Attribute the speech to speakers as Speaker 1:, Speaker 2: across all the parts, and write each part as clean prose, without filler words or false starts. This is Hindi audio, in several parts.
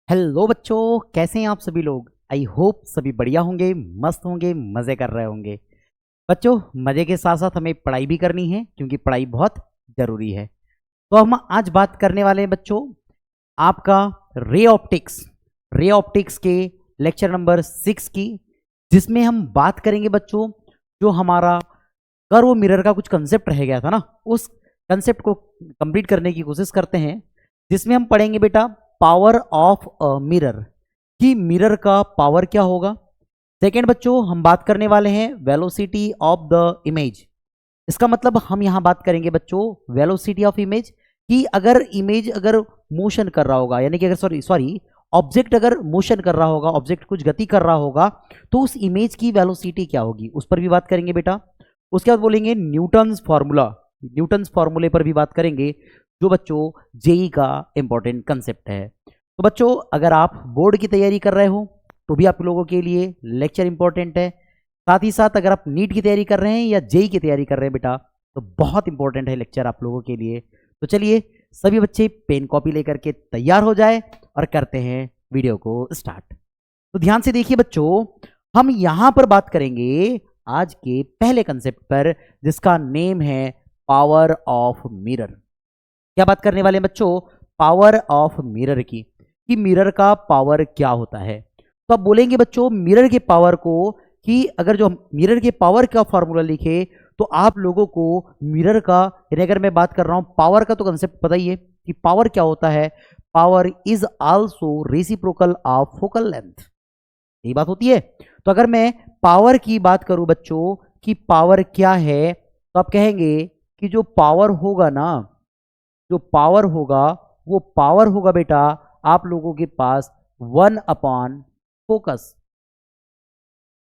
Speaker 1: हेलो बच्चों, कैसे हैं आप सभी लोग। आई होप सभी बढ़िया होंगे, मस्त होंगे, मज़े कर रहे होंगे। बच्चों, मज़े के साथ साथ हमें पढ़ाई भी करनी है क्योंकि पढ़ाई बहुत ज़रूरी है। तो हम आज बात करने वाले हैं बच्चों आपका रे ऑप्टिक्स के लेक्चर नंबर 6 की, जिसमें हम बात करेंगे बच्चों जो हमारा कर्व मिरर का कुछ कंसेप्ट रह गया था ना, उस कंसेप्ट को कंप्लीट करने की कोशिश करते हैं, जिसमें हम पढ़ेंगे बेटा पावर ऑफ अ मिरर कि मिरर का पावर क्या होगा। सेकेंड बच्चों हम बात करने वाले हैं वेलोसिटी ऑफ द इमेज। इसका मतलब हम यहां बात करेंगे बच्चों वेलोसिटी ऑफ इमेज कि अगर इमेज अगर मोशन कर रहा होगा, यानी कि अगर सॉरी सॉरी ऑब्जेक्ट अगर मोशन कर रहा होगा, ऑब्जेक्ट कुछ गति कर रहा होगा, तो उस इमेज की वेलोसिटी क्या होगी, उस पर भी बात करेंगे बेटा। उसके बाद बोलेंगे न्यूटन्स फॉर्मूले पर भी बात करेंगे, जो बच्चों जेई का इंपॉर्टेंट कंसेप्ट है। तो बच्चों अगर आप बोर्ड की तैयारी कर रहे हो तो भी आप लोगों के लिए लेक्चर इंपॉर्टेंट है। साथ ही साथ अगर आप नीट की तैयारी कर रहे हैं या जेई की तैयारी कर रहे हैं बेटा, तो बहुत इंपॉर्टेंट है लेक्चर आप लोगों के लिए। तो चलिए सभी बच्चे पेन कॉपी लेकर के तैयार हो जाए और करते हैं वीडियो को स्टार्ट। तो ध्यान से देखिए बच्चों, हम यहां पर बात करेंगे आज के पहले कंसेप्ट पर, जिसका नेम है पावर ऑफ मिरर। क्या बात करने वाले हैं बच्चों, पावर ऑफ मिरर की, कि मिरर का पावर क्या होता है। तो आप बोलेंगे बच्चों मिरर के पावर को, कि अगर जो मिरर के पावर का फॉर्मूला लिखे तो आप लोगों को मिरर का, यानी अगर मैं बात कर रहा हूं पावर का, तो कंसेप्ट बताइए कि पावर क्या होता है। Power is also reciprocal of focal length, यही बात होती है। तो अगर मैं पावर की बात करूं बच्चों कि पावर क्या है, तो आप कहेंगे कि जो पावर होगा ना, जो पावर होगा वो पावर होगा बेटा आप लोगों के पास 1/फोकस।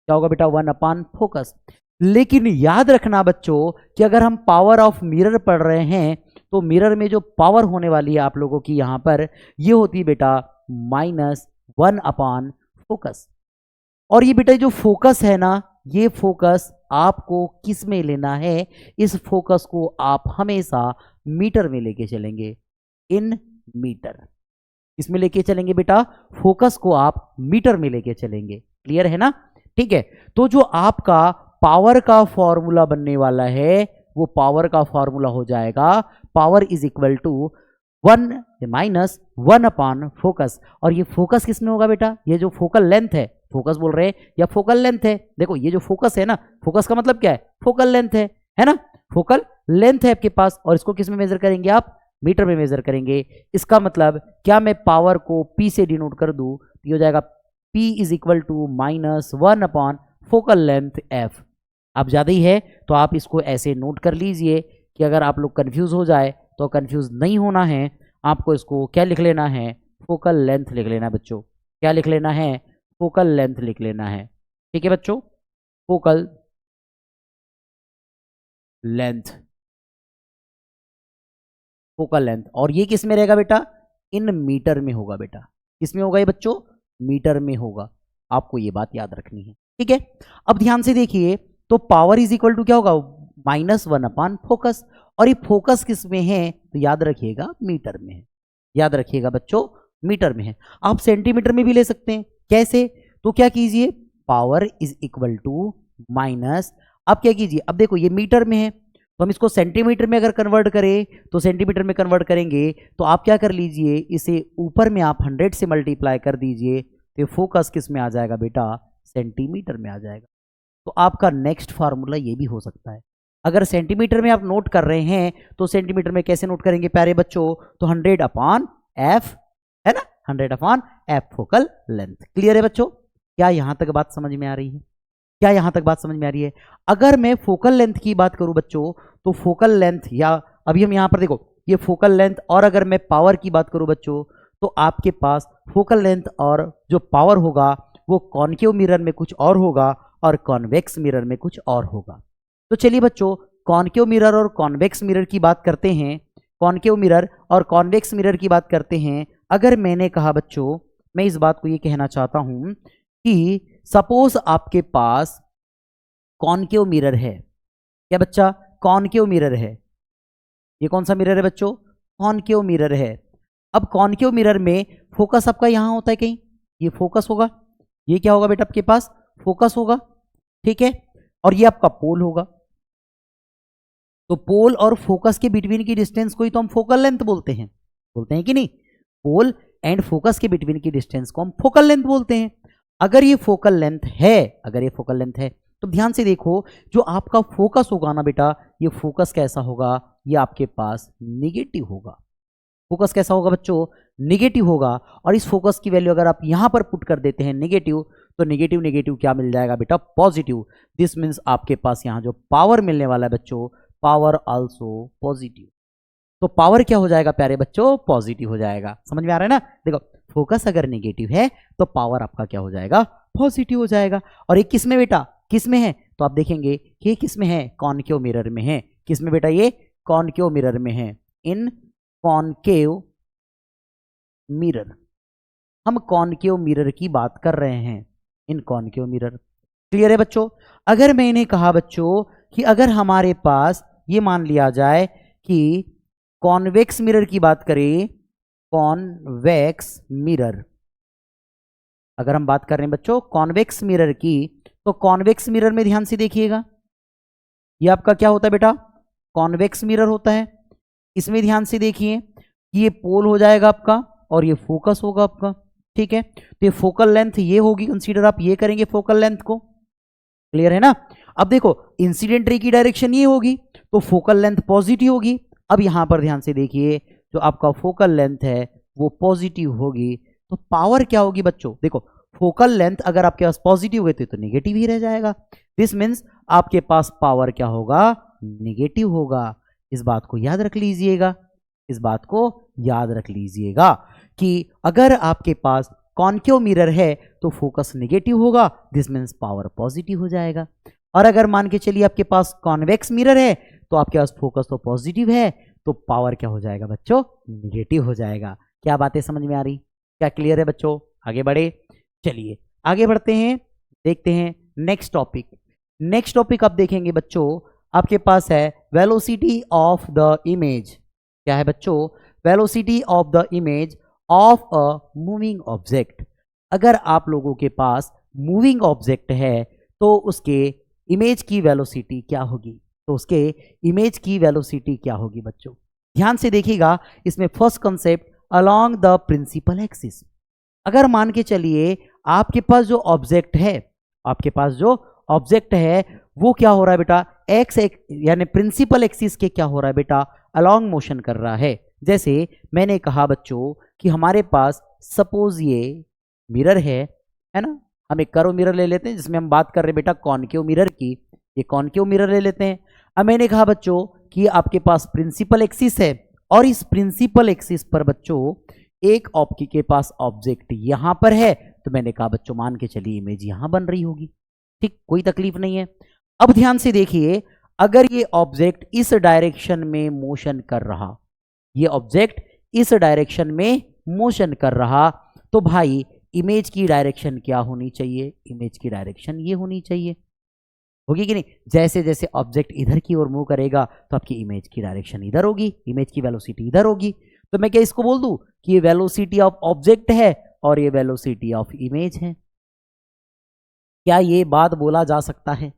Speaker 1: क्या होगा बेटा, 1/फोकस। लेकिन याद रखना बच्चों कि अगर हम पावर ऑफ मिरर पढ़ रहे हैं तो मिरर में जो पावर होने वाली है आप लोगों की यहां पर, ये होती है बेटा -1/फोकस। और ये बेटा जो फोकस है ना, ये फोकस आपको किस में लेना है, इस फोकस को आप हमेशा मीटर में लेके चलेंगे, इन मीटर। इसमें लेके चलेंगे बेटा, फोकस को आप मीटर में लेके चलेंगे। क्लियर है ना, ठीक है। तो जो आपका पावर का फॉर्मूला बनने वाला है, वो पावर का फॉर्मूला हो जाएगा पावर इज इक्वल टू 1 - 1/फोकस। और ये फोकस किस में होगा बेटा, ये जो फोकल लेंथ है, फोकस बोल रहे हैं या फोकल लेंथ है, देखो ये जो फोकस है ना, फोकस का मतलब क्या है, फोकल लेंथ है ना, फोकल लेंथ है आपके पास, और इसको किस में मेजर करेंगे आप, मीटर में मेजर करेंगे। इसका मतलब क्या मैं पावर को P से डिनोट कर दूं, तो ये हो जाएगा P इज इक्वल टू -1/फोकल लेंथ F। अब ज़्यादा ही है तो आप इसको ऐसे नोट कर लीजिए कि अगर आप लोग कंफ्यूज हो जाए तो कंफ्यूज नहीं होना है, आपको इसको क्या लिख लेना है, फोकल लेंथ लिख लेना बच्चों। क्या लिख लेना है, फोकल लेंथ लिख लेना है। ठीक है बच्चों, फोकल लेंथ, फोकल लेंथ। और ये किस में रहेगा बेटा, इन मीटर में होगा बेटा। किस में होगा ये बच्चों, मीटर में होगा। आपको ये बात याद रखनी है, ठीक है। अब ध्यान से देखिए, तो पावर इज इक्वल टू क्या होगा, -1/फोकस। और ये फोकस किस में है, तो याद रखिएगा मीटर में है। याद रखिएगा बच्चों मीटर में है। आप सेंटीमीटर में भी ले सकते हैं, कैसे, तो क्या कीजिए, power is equal to minus, अब क्या कीजिए, अब देखो ये मीटर में है तो हम इसको सेंटीमीटर में अगर कन्वर्ट करें, तो सेंटीमीटर में कन्वर्ट करेंगे तो आप क्या कर लीजिए, इसे ऊपर में आप 100 से मल्टीप्लाई कर दीजिए, तो फोकस किस में आ जाएगा बेटा, सेंटीमीटर में आ जाएगा। तो आपका नेक्स्ट फार्मूला ये भी हो सकता है, अगर सेंटीमीटर में आप नोट कर रहे हैं तो सेंटीमीटर में कैसे नोट करेंगे प्यारे बच्चों, तो 100/f है ना, 100/f फोकल लेंथ। क्लियर है बच्चों, क्या यहां तक बात समझ में आ रही है, क्या यहां तक बात समझ में आ रही है। अगर मैं फोकल लेंथ की बात करूं बच्चों, तो फोकल लेंथ, या अभी हम यहां पर देखो ये फोकल लेंथ, और अगर मैं पावर की बात करूं बच्चों, तो आपके पास फोकल लेंथ और जो पावर होगा वो कॉनकेव मिरर में कुछ और होगा और कॉन्वेक्स मिरर में कुछ और होगा। तो चलिए बच्चों कॉनकेव मिरर और कॉन्वेक्स मिरर की बात करते हैं, कॉनकेव मिरर और कॉन्वेक्स मिरर की बात करते हैं। अगर मैंने कहा बच्चों, मैं इस बात को ये कहना चाहता हूं कि सपोज आपके पास कॉनकेव मिरर है, क्या बच्चा, कॉनकेव मिरर है, ये कौन सा मिरर है बच्चों, कॉनकेव मिरर है। अब कॉनकेव मिरर में फोकस आपका यहां होता है कहीं, ये फोकस होगा, ये क्या होगा बेटा आपके पास फोकस होगा, ठीक है, और ये आपका पोल होगा। तो पोल और फोकस के बिटवीन की डिस्टेंस को ही तो हम फोकल लेंथ बोलते हैं कि नहीं? पोल एंड फोकस के बिटवीन की डिस्टेंस को हम फोकल लेंथ बोलते हैं। अगर ये फोकल लेंथ है, तो ध्यान से देखो, जो आपका फोकस होगा ना बेटा, ये फोकस कैसा होगा, ये आपके पास निगेटिव होगा। फोकस कैसा होगा बच्चों? निगेटिव होगा। और इस फोकस की वैल्यू अगर आप यहां पर पुट कर देते हैं नेगेटिव, तो नेगेटिव नेगेटिव क्या मिल जाएगा बेटा? पॉजिटिव। दिस मीन्स आपके पास यहां जो पावर मिलने वाला है बच्चों, पावर आल्सो पॉजिटिव। तो पावर क्या हो जाएगा प्यारे बच्चों? पॉजिटिव हो जाएगा। समझ में आ रहा है ना? देखो, फोकस अगर नेगेटिव है तो पावर आपका क्या हो जाएगा? पॉजिटिव हो जाएगा। और ये किस में बेटा? किस में है? तो आप देखेंगे कि ये किस में है? कॉनकेव मिरर में है। किस में बेटा? ये कॉनकेव मिरर में है। इन कॉनकेव मिरर, हम कॉनकेव मिरर की बात कर रहे हैं, इन कॉनकेव मिरर। क्लियर है बच्चों? अगर मैंने कहा बच्चों कि अगर हमारे पास ये मान लिया जाए कि कॉन्वेक्स मिरर की बात करें, कॉन्वेक्स मिरर, अगर हम बात कर रहे हैं बच्चों कॉन्वेक्स मिरर की, तो कॉन्वेक्स मिरर में ध्यान से देखिएगा, ये आपका क्या होता है बेटा? कॉन्वेक्स मिरर होता है। इसमें ध्यान से देखिए, ये पोल हो जाएगा आपका और ये फोकस होगा आपका, ठीक है। तो ये फोकल लेंथ ये होगी, कंसीडर आप ये करेंगे फोकल लेंथ को। क्लियर है ना? अब देखो, इंसिडेंट रे की डायरेक्शन ये होगी, तो फोकल लेंथ पॉजिटिव होगी। अब यहां पर ध्यान से देखिए, जो आपका फोकल लेंथ है वो पॉजिटिव होगी, तो पावर क्या होगी बच्चों? देखो, फोकल लेंथ अगर आपके पास पॉजिटिव होती तो नेगेटिव ही रह जाएगा। दिस मीन्स आपके पास पावर क्या होगा? नेगेटिव होगा। इस बात को याद रख लीजिएगा, इस बात को याद रख लीजिएगा कि अगर आपके पास कॉनकेव मिरर है तो फोकस नेगेटिव होगा, दिस मीन्स पावर पॉजिटिव हो जाएगा। और अगर मान के चलिए आपके पास कॉन्वेक्स मिरर है तो आपके पास फोकस तो पॉजिटिव है, तो पावर क्या हो जाएगा बच्चों? नेगेटिव हो जाएगा। क्या बातें समझ में आ रही? क्या क्लियर है बच्चों? आगे बढ़े, चलिए आगे बढ़ते हैं, देखते हैं नेक्स्ट टॉपिक। नेक्स्ट टॉपिक आप देखेंगे बच्चों, आपके पास है वेलोसिटी ऑफ द इमेज। क्या है बच्चों? Velocity of the image of a moving object. अगर आप लोगों के पास मूविंग ऑब्जेक्ट है तो उसके इमेज की वेलोसिटी क्या होगी? तो उसके इमेज की वेलोसिटी क्या होगी बच्चों? ध्यान से देखिएगा, इसमें first concept along the principal axis. अगर मान के चलिए आपके पास जो ऑब्जेक्ट है, आपके पास जो ऑब्जेक्ट है वो क्या हो रहा है बेटा? एक्स यानी प्रिंसिपल एक्सिस के क्या हो रहा है बेटा? अलोंग मोशन कर रहा है। जैसे मैंने कहा बच्चों कि हमारे पास सपोज ये मिरर है ना, हम एक कर्व मिरर ले लेते हैं जिसमें हम बात कर रहे हैं बेटा कॉनकेव मिरर की, ये कॉनकेव मिरर ले लेते हैं। अब मैंने कहा बच्चों कि आपके पास प्रिंसिपल एक्सिस है और इस प्रिंसिपल एक्सिस पर बच्चों एक आपके के पास ऑब्जेक्ट यहां पर है, तो मैंने कहा बच्चों मान के चलिए इमेज यहां बन रही होगी, ठीक, कोई तकलीफ नहीं है। अब ध्यान से देखिए, अगर ये ऑब्जेक्ट इस डायरेक्शन में मोशन कर रहा, ये ऑब्जेक्ट इस डायरेक्शन में मोशन कर रहा, तो भाई इमेज की डायरेक्शन क्या होनी चाहिए? इमेज की डायरेक्शन ये होनी चाहिए, होगी कि नहीं? जैसे जैसे ऑब्जेक्ट इधर की ओर मूव करेगा तो आपकी इमेज की डायरेक्शन इधर होगी, इमेज की वेलोसिटी इधर होगी। तो मैं क्या इसको बोल दूं कि ये वेलोसिटी ऑफ ऑब्जेक्ट है और ये वेलोसिटी ऑफ इमेज है। क्या ये बात बोला जा सकता है?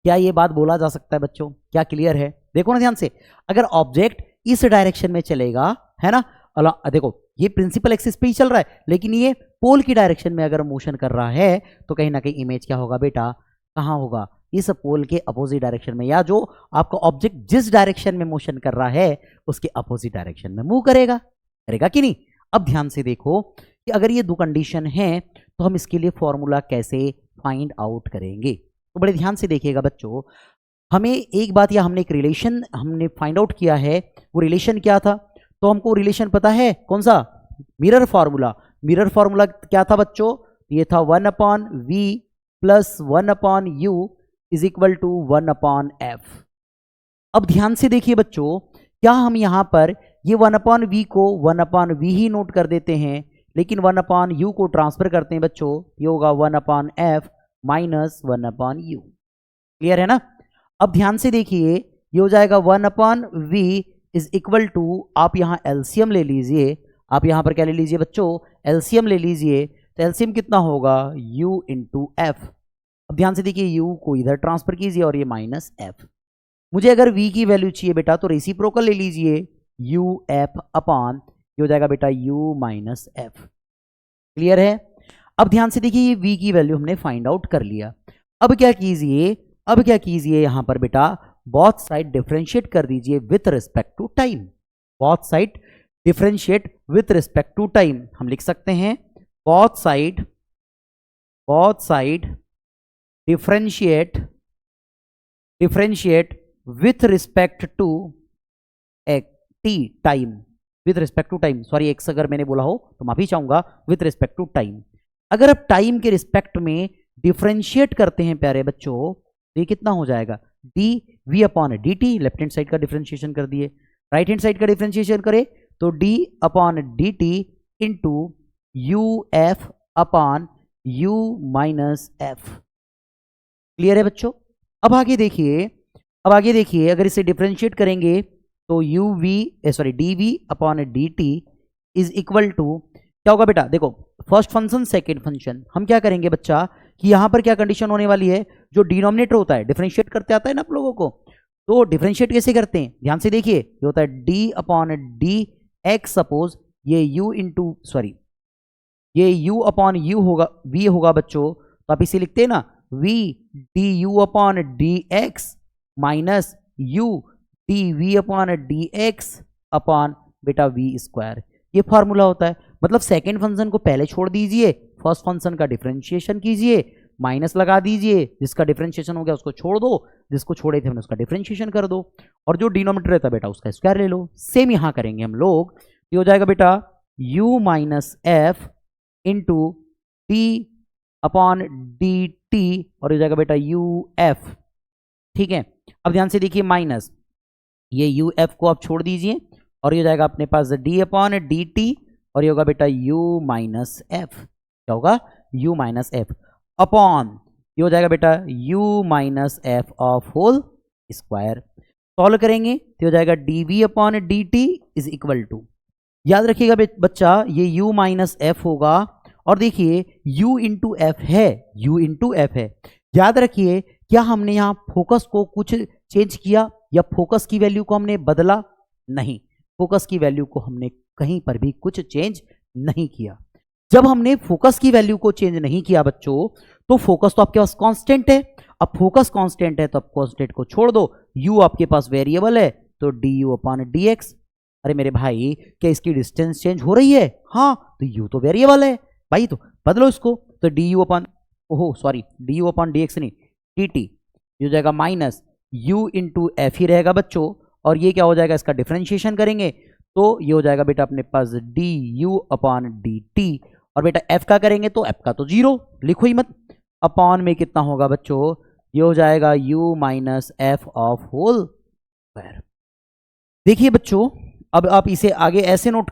Speaker 1: क्या ये बात बोला जा सकता है बच्चों? क्या क्लियर है? देखो ना ध्यान से, अगर ऑब्जेक्ट इस डायरेक्शन में चलेगा, है ना, देखो ये प्रिंसिपल एक्सिस पे ही चल रहा है, लेकिन ये पोल की डायरेक्शन में अगर मोशन कर रहा है तो कहीं ना कहीं इमेज क्या होगा बेटा? कहाँ होगा? इस पोल के अपोजिट डायरेक्शन में, या जो आपका ऑब्जेक्ट जिस डायरेक्शन में मोशन कर रहा है उसके अपोजिट डायरेक्शन में मूव करेगा, करेगा कि नहीं? अब ध्यान से देखो कि अगर ये दो कंडीशन है तो हम इसके लिए फॉर्मूला कैसे फाइंड आउट करेंगे। तो बड़े ध्यान से देखिएगा बच्चों, हमें एक बात, या हमने एक रिलेशन हमने फाइंड आउट किया है, वो रिलेशन क्या था? तो हमको रिलेशन पता है कौन सा? Mirror formula. मिरर फॉर्मूला क्या था बच्चों? ये था 1/v plus 1/u is equal to 1/f। अब ध्यान से देखिए बच्चों, क्या हम यहां पर ये 1/v को 1/v ही नोट कर देते हैं, लेकिन 1/u को ट्रांसफर करते हैं बच्चों, ये होगा 1/f माइनस 1/u। क्लियर है ना? अब ध्यान से देखिए, ये हो जाएगा 1/v इज इक्वल टू, आप यहां एलसीएम ले लीजिए, आप यहां पर क्या ले लीजिए बच्चों, एलसीएम ले लीजिए। तो एलसीएम कितना होगा, u इंटू एफ। अब ध्यान से देखिए u को इधर ट्रांसफर कीजिए और ये माइनस एफ। मुझे अगर v की वैल्यू चाहिए बेटा तो रेसिप्रोकल ले लीजिए, u एफ अपॉन ये हो जाएगा बेटा u माइनस एफ। क्लियर है। अब ध्यान से देखिए ये v की वैल्यू हमने फाइंड आउट कर लिया। अब क्या कीजिए यहां पर बेटा बोथ साइड डिफरेंशिएट कर दीजिए with respect to time. Both side differentiate with respect to time. हम लिख सकते हैं both side differentiate with respect to T time, with respect to time. Sorry X अगर मैंने बोला हो तो माफी चाहूंगा, विथ रिस्पेक्ट टू टाइम। अगर आप टाइम के रिस्पेक्ट में डिफरेंशिएट करते हैं प्यारे बच्चों तो ये कितना हो जाएगा, D V upon D T. Left hand side का डिफरेंशिएशन कर दिए, राइट हैंड साइड का डिफरेंशिएशन करे तो D upon D T into U F upon U minus F. Clear है बच्चों। अब आगे देखिए अगर इसे डिफरेंशिएट करेंगे तो U V D V upon D T is equal to क्या होगा बेटा, देखो फर्स्ट फंक्शन सेकेंड फंक्शन। हम क्या करेंगे बच्चा कि यहां पर क्या कंडीशन होने वाली है, जो डिनोमिनेटर होता है डिफरेंशिएट करते आता है ना आप लोगों को, तो डिफरेंशिएट कैसे करते हैं, ध्यान से देखिए। ये होता है D upon D x, suppose ये यू इंटू ये u अपॉन यू होगा, v होगा बच्चों, तो आप इसे लिखते हैं ना v D U upon D X minus u D V upon D X upon बेटा v स्क्वायर। ये फॉर्मूला होता है। मतलब सेकेंड फंक्शन को पहले छोड़ दीजिए, फर्स्ट फंक्शन का डिफरेंशिएशन कीजिए, माइनस लगा दीजिए, जिसका डिफरेंशिएशन हो गया उसको छोड़ दो, जिसको छोड़े थे हमने उसका डिफरेंशिएशन कर दो, और जो डिनोमिनेटर रहता है बेटा उसका स्क्वायर ले लो। सेम यहां करेंगे हम लोग। ये हो जाएगा बेटा u minus F into T upon D T, और हो जाएगा बेटा यू एफ। ठीक है। अब ध्यान से देखिए माइनस ये यू एफ को आप छोड़ दीजिए और ये हो जाएगा अपने पास डी अपॉन डी टी, और ये होगा बेटा u माइनस एफ। क्या होगा, u माइनस एफ अपॉन ये हो जाएगा बेटा u minus F of whole square. Solve करेंगे तो हो जाएगा D V upon D T is equal to, याद रखिएगा बच्चा ये u माइनस एफ होगा, और देखिए u इंटू एफ है, u इंटू एफ है। याद रखिए क्या हमने यहाँ फोकस को कुछ चेंज किया या फोकस की वैल्यू को हमने बदला, नहीं, फोकस की वैल्यू को हमने कहीं पर भी कुछ चेंज नहीं किया। जब हमने फोकस की वैल्यू को चेंज नहीं किया बच्चों, तो फोकस तो आपके पास कांस्टेंट है। अब फोकस कांस्टेंट है तो अब कांस्टेंट को छोड़ दो, u आपके पास वेरिएबल है तो D U upon D x. अरे मेरे भाई क्या इसकी डिस्टेंस चेंज हो रही है, हाँ तो u तो वेरिएबल है भाई, तो बदलो इसको, तो D U upon D U upon D x नहीं डी टी, ये हो जाएगा माइनस u इंटू एफ ही रहेगा बच्चों, और ये क्या हो जाएगा इसका डिफरेंशिएशन करेंगे तो ये हो जाएगा बेटा अपने पास D U upon D T, और बेटा f का करेंगे तो f का तो जीरो लिखो ही मत, अपॉन में कितना होगा बच्चों, ये हो जाएगा u minus F of whole square. देखिए बच्चों अब आप इसे आगे ऐसे नोट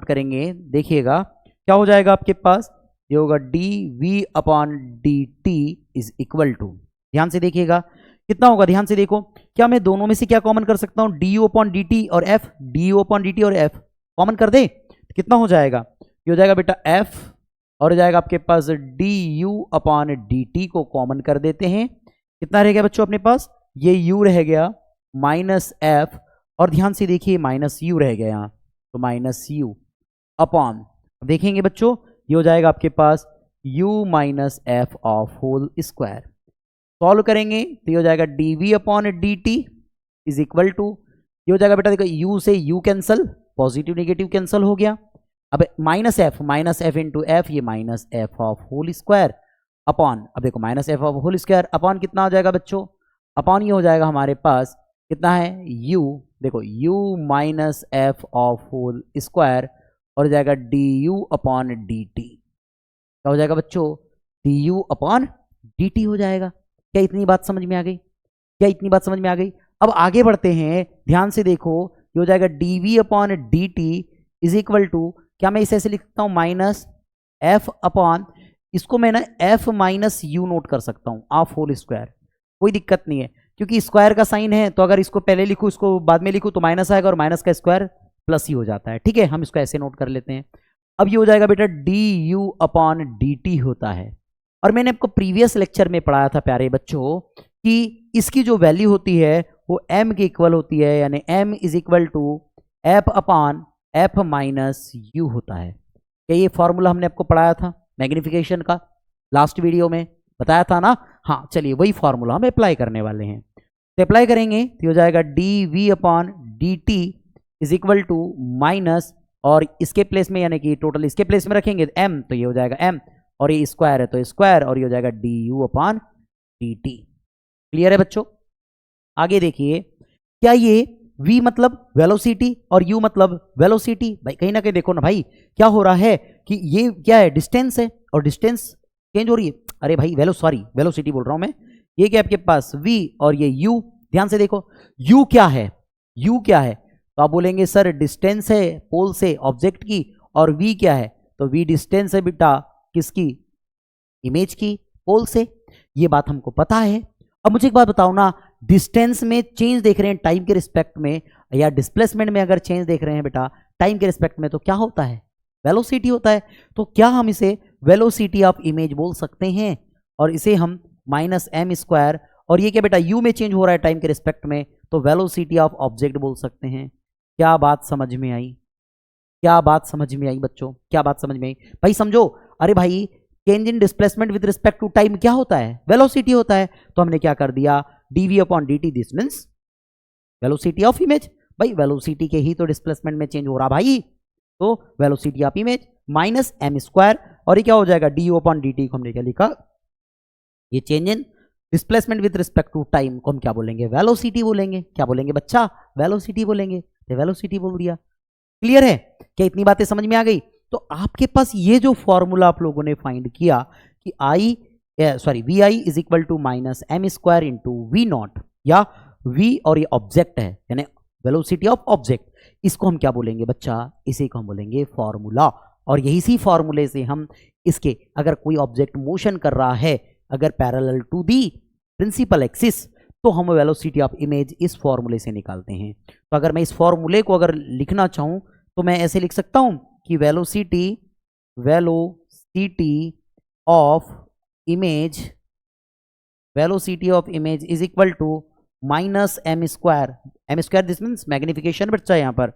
Speaker 1: करेंगे, देखिएगा क्या हो जाएगा आपके पास, ये होगा D V upon D T is equal to, ध्यान से देखिएगा कितना होगा, ध्यान से देखो, क्या मैं दोनों में से क्या कॉमन कर सकता हूं, D U upon D T और F, D U upon D T और एफ कॉमन कर दे तो कितना हो जाएगा, ये हो जाएगा बेटा एफ, और हो जाएगा आपके पास D U upon D T को कॉमन कर देते हैं, कितना रह गया बच्चों अपने पास, ये u रह गया माइनस एफ, और ध्यान से देखिए माइनस u रह गया यहाँ, तो माइनस u अपॉन, देखेंगे बच्चों ये हो जाएगा आपके पास u minus F of whole square. Solve करेंगे तो ये हो जाएगा D V upon D T is equal to, ये हो जाएगा बेटा देखो u से u cancel, positive negative cancel हो गया, अब माइनस एफ इंटू एफ, ये minus F of whole square upon, अब देखो minus F of whole square upon कितना हो जाएगा बच्चों, अपॉन ये हो जाएगा हमारे पास कितना है u, देखो u minus F of whole square, और हो जाएगा D U upon D T, क्या हो जाएगा बच्चों, D U upon D T हो जाएगा। क्या इतनी बात समझ में आ गई, अब आगे बढ़ते हैं, ध्यान से देखो ये हो जाएगा D V upon D T is equal to, क्या मैं इसे ऐसे लिखता हूं माइनस एफ अपॉन, इसको मैं ना एफ माइनस यू नोट कर सकता हूं ऑफ होल स्क्वायर, कोई दिक्कत नहीं है, क्योंकि स्क्वायर का साइन है, तो अगर इसको पहले लिखूं इसको बाद में लिखूं तो माइनस आएगा, और माइनस का स्क्वायर प्लस ही हो जाता है। ठीक है, हम इसको ऐसे नोट कर लेते हैं। अब ये हो जाएगा बेटा du/dt होता है। और मैंने आपको प्रीवियस लेक्चर में पढ़ाया था प्यारे बच्चों कि इसकी जो वैल्यू होती है वो m के इक्वल होती है, यानी m is equal to f/f minus u होता है। क्या ये फॉर्मूला हमने आपको पढ़ाया था मैग्निफिकेशन का, लास्ट वीडियो में बताया था ना? हाँ, चलिए वही फॉर्मूला हम अप्लाई करने वाले हैं। तो अप्लाई करेंगे तो हो जाएगा dv/dt is equal to minus, और इसके प्लेस में यानी कि टोटल इसके प्लेस में रखेंगे m, तो ये हो जाएगा m, और ये स्क्वायर है तो स्क्वायर, और ये हो जाएगा du/dt। क्लियर है बच्चों? आगे देखिए, क्या ये v मतलब वेलोसिटी और u मतलब वेलोसिटी? भाई कहीं ना कहीं देखो ना भाई, क्या हो रहा है कि ये क्या है, डिस्टेंस है, और डिस्टेंस चेंज हो रही है। अरे भाई वेलोसिटी बोल रहा हूं मैं। ये क्या आपके पास v और ये u, ध्यान से देखो u क्या है, u क्या है, तो आप बोलेंगे सर डिस्टेंस है पोल से ऑब्जेक्ट की, और v क्या है, तो v डिस्टेंस है बेटा किसकी, इमेज की पोल से। ये बात हमको पता है। अब मुझे एक बात बताओ ना, डिस्टेंस में चेंज देख रहे हैं टाइम के रिस्पेक्ट में, या डिस्प्लेसमेंट में अगर चेंज देख रहे हैं बेटा टाइम के रिस्पेक्ट में, तो क्या होता है, वेलोसिटी होता है। तो क्या हम इसे वेलोसिटी ऑफ इमेज बोल सकते हैं, और इसे हम -m², और ये क्या बेटा u में चेंज हो रहा है टाइम के रिस्पेक्ट में, तो वेलोसिटी ऑफ ऑब्जेक्ट बोल सकते हैं। क्या बात समझ में आई? क्या बात समझ में आई बच्चों? क्या बात समझ में आई भाई? समझो। अरे भाई change in displacement with respect to time क्या होता है, वेलोसिटी होता है। तो हमने क्या कर दिया, dv/dt this means velocity of image. भाई वेलोसिटी के ही तो डिस्प्लेसमेंट में चेंज हो रहा भाई, तो वेलोसिटी ऑफ इमेज -m², और ये क्या हो जाएगा du/dt को हमने क्या लिखा, ये change in displacement with respect to time को हम क्या बोलेंगे, वेलोसिटी बोलेंगे। क्या बोलेंगे बच्चा, वेलोसिटी बोलेंगे। तो वेलोसिटी बोल दिया। क्लियर है? क्या इतनी बातें समझ में आ गई? तो आपके पास ये जो फॉर्मूला आप लोगों ने फाइंड किया कि vi is equal to -m² into v0, या v और ये ऑब्जेक्ट है यानी वेलोसिटी ऑफ ऑब्जेक्ट, इसको हम क्या बोलेंगे बच्चा, इसी को हम बोलेंगे फॉर्मूला। और यही सी फॉर्मूले से हम इसके, अगर कोई ऑब्जेक्ट मोशन कर रहा है अगर parallel to the principal axis, तो हम वेलोसिटी ऑफ इमेज इस फॉर्मूले से निकालते हैं। तो अगर मैं इस फॉर्मूले को अगर लिखना चाहूं तो मैं ऐसे लिख सकता हूं कि velocity of image is equal to -m², this means magnification बच्चा यहां पर,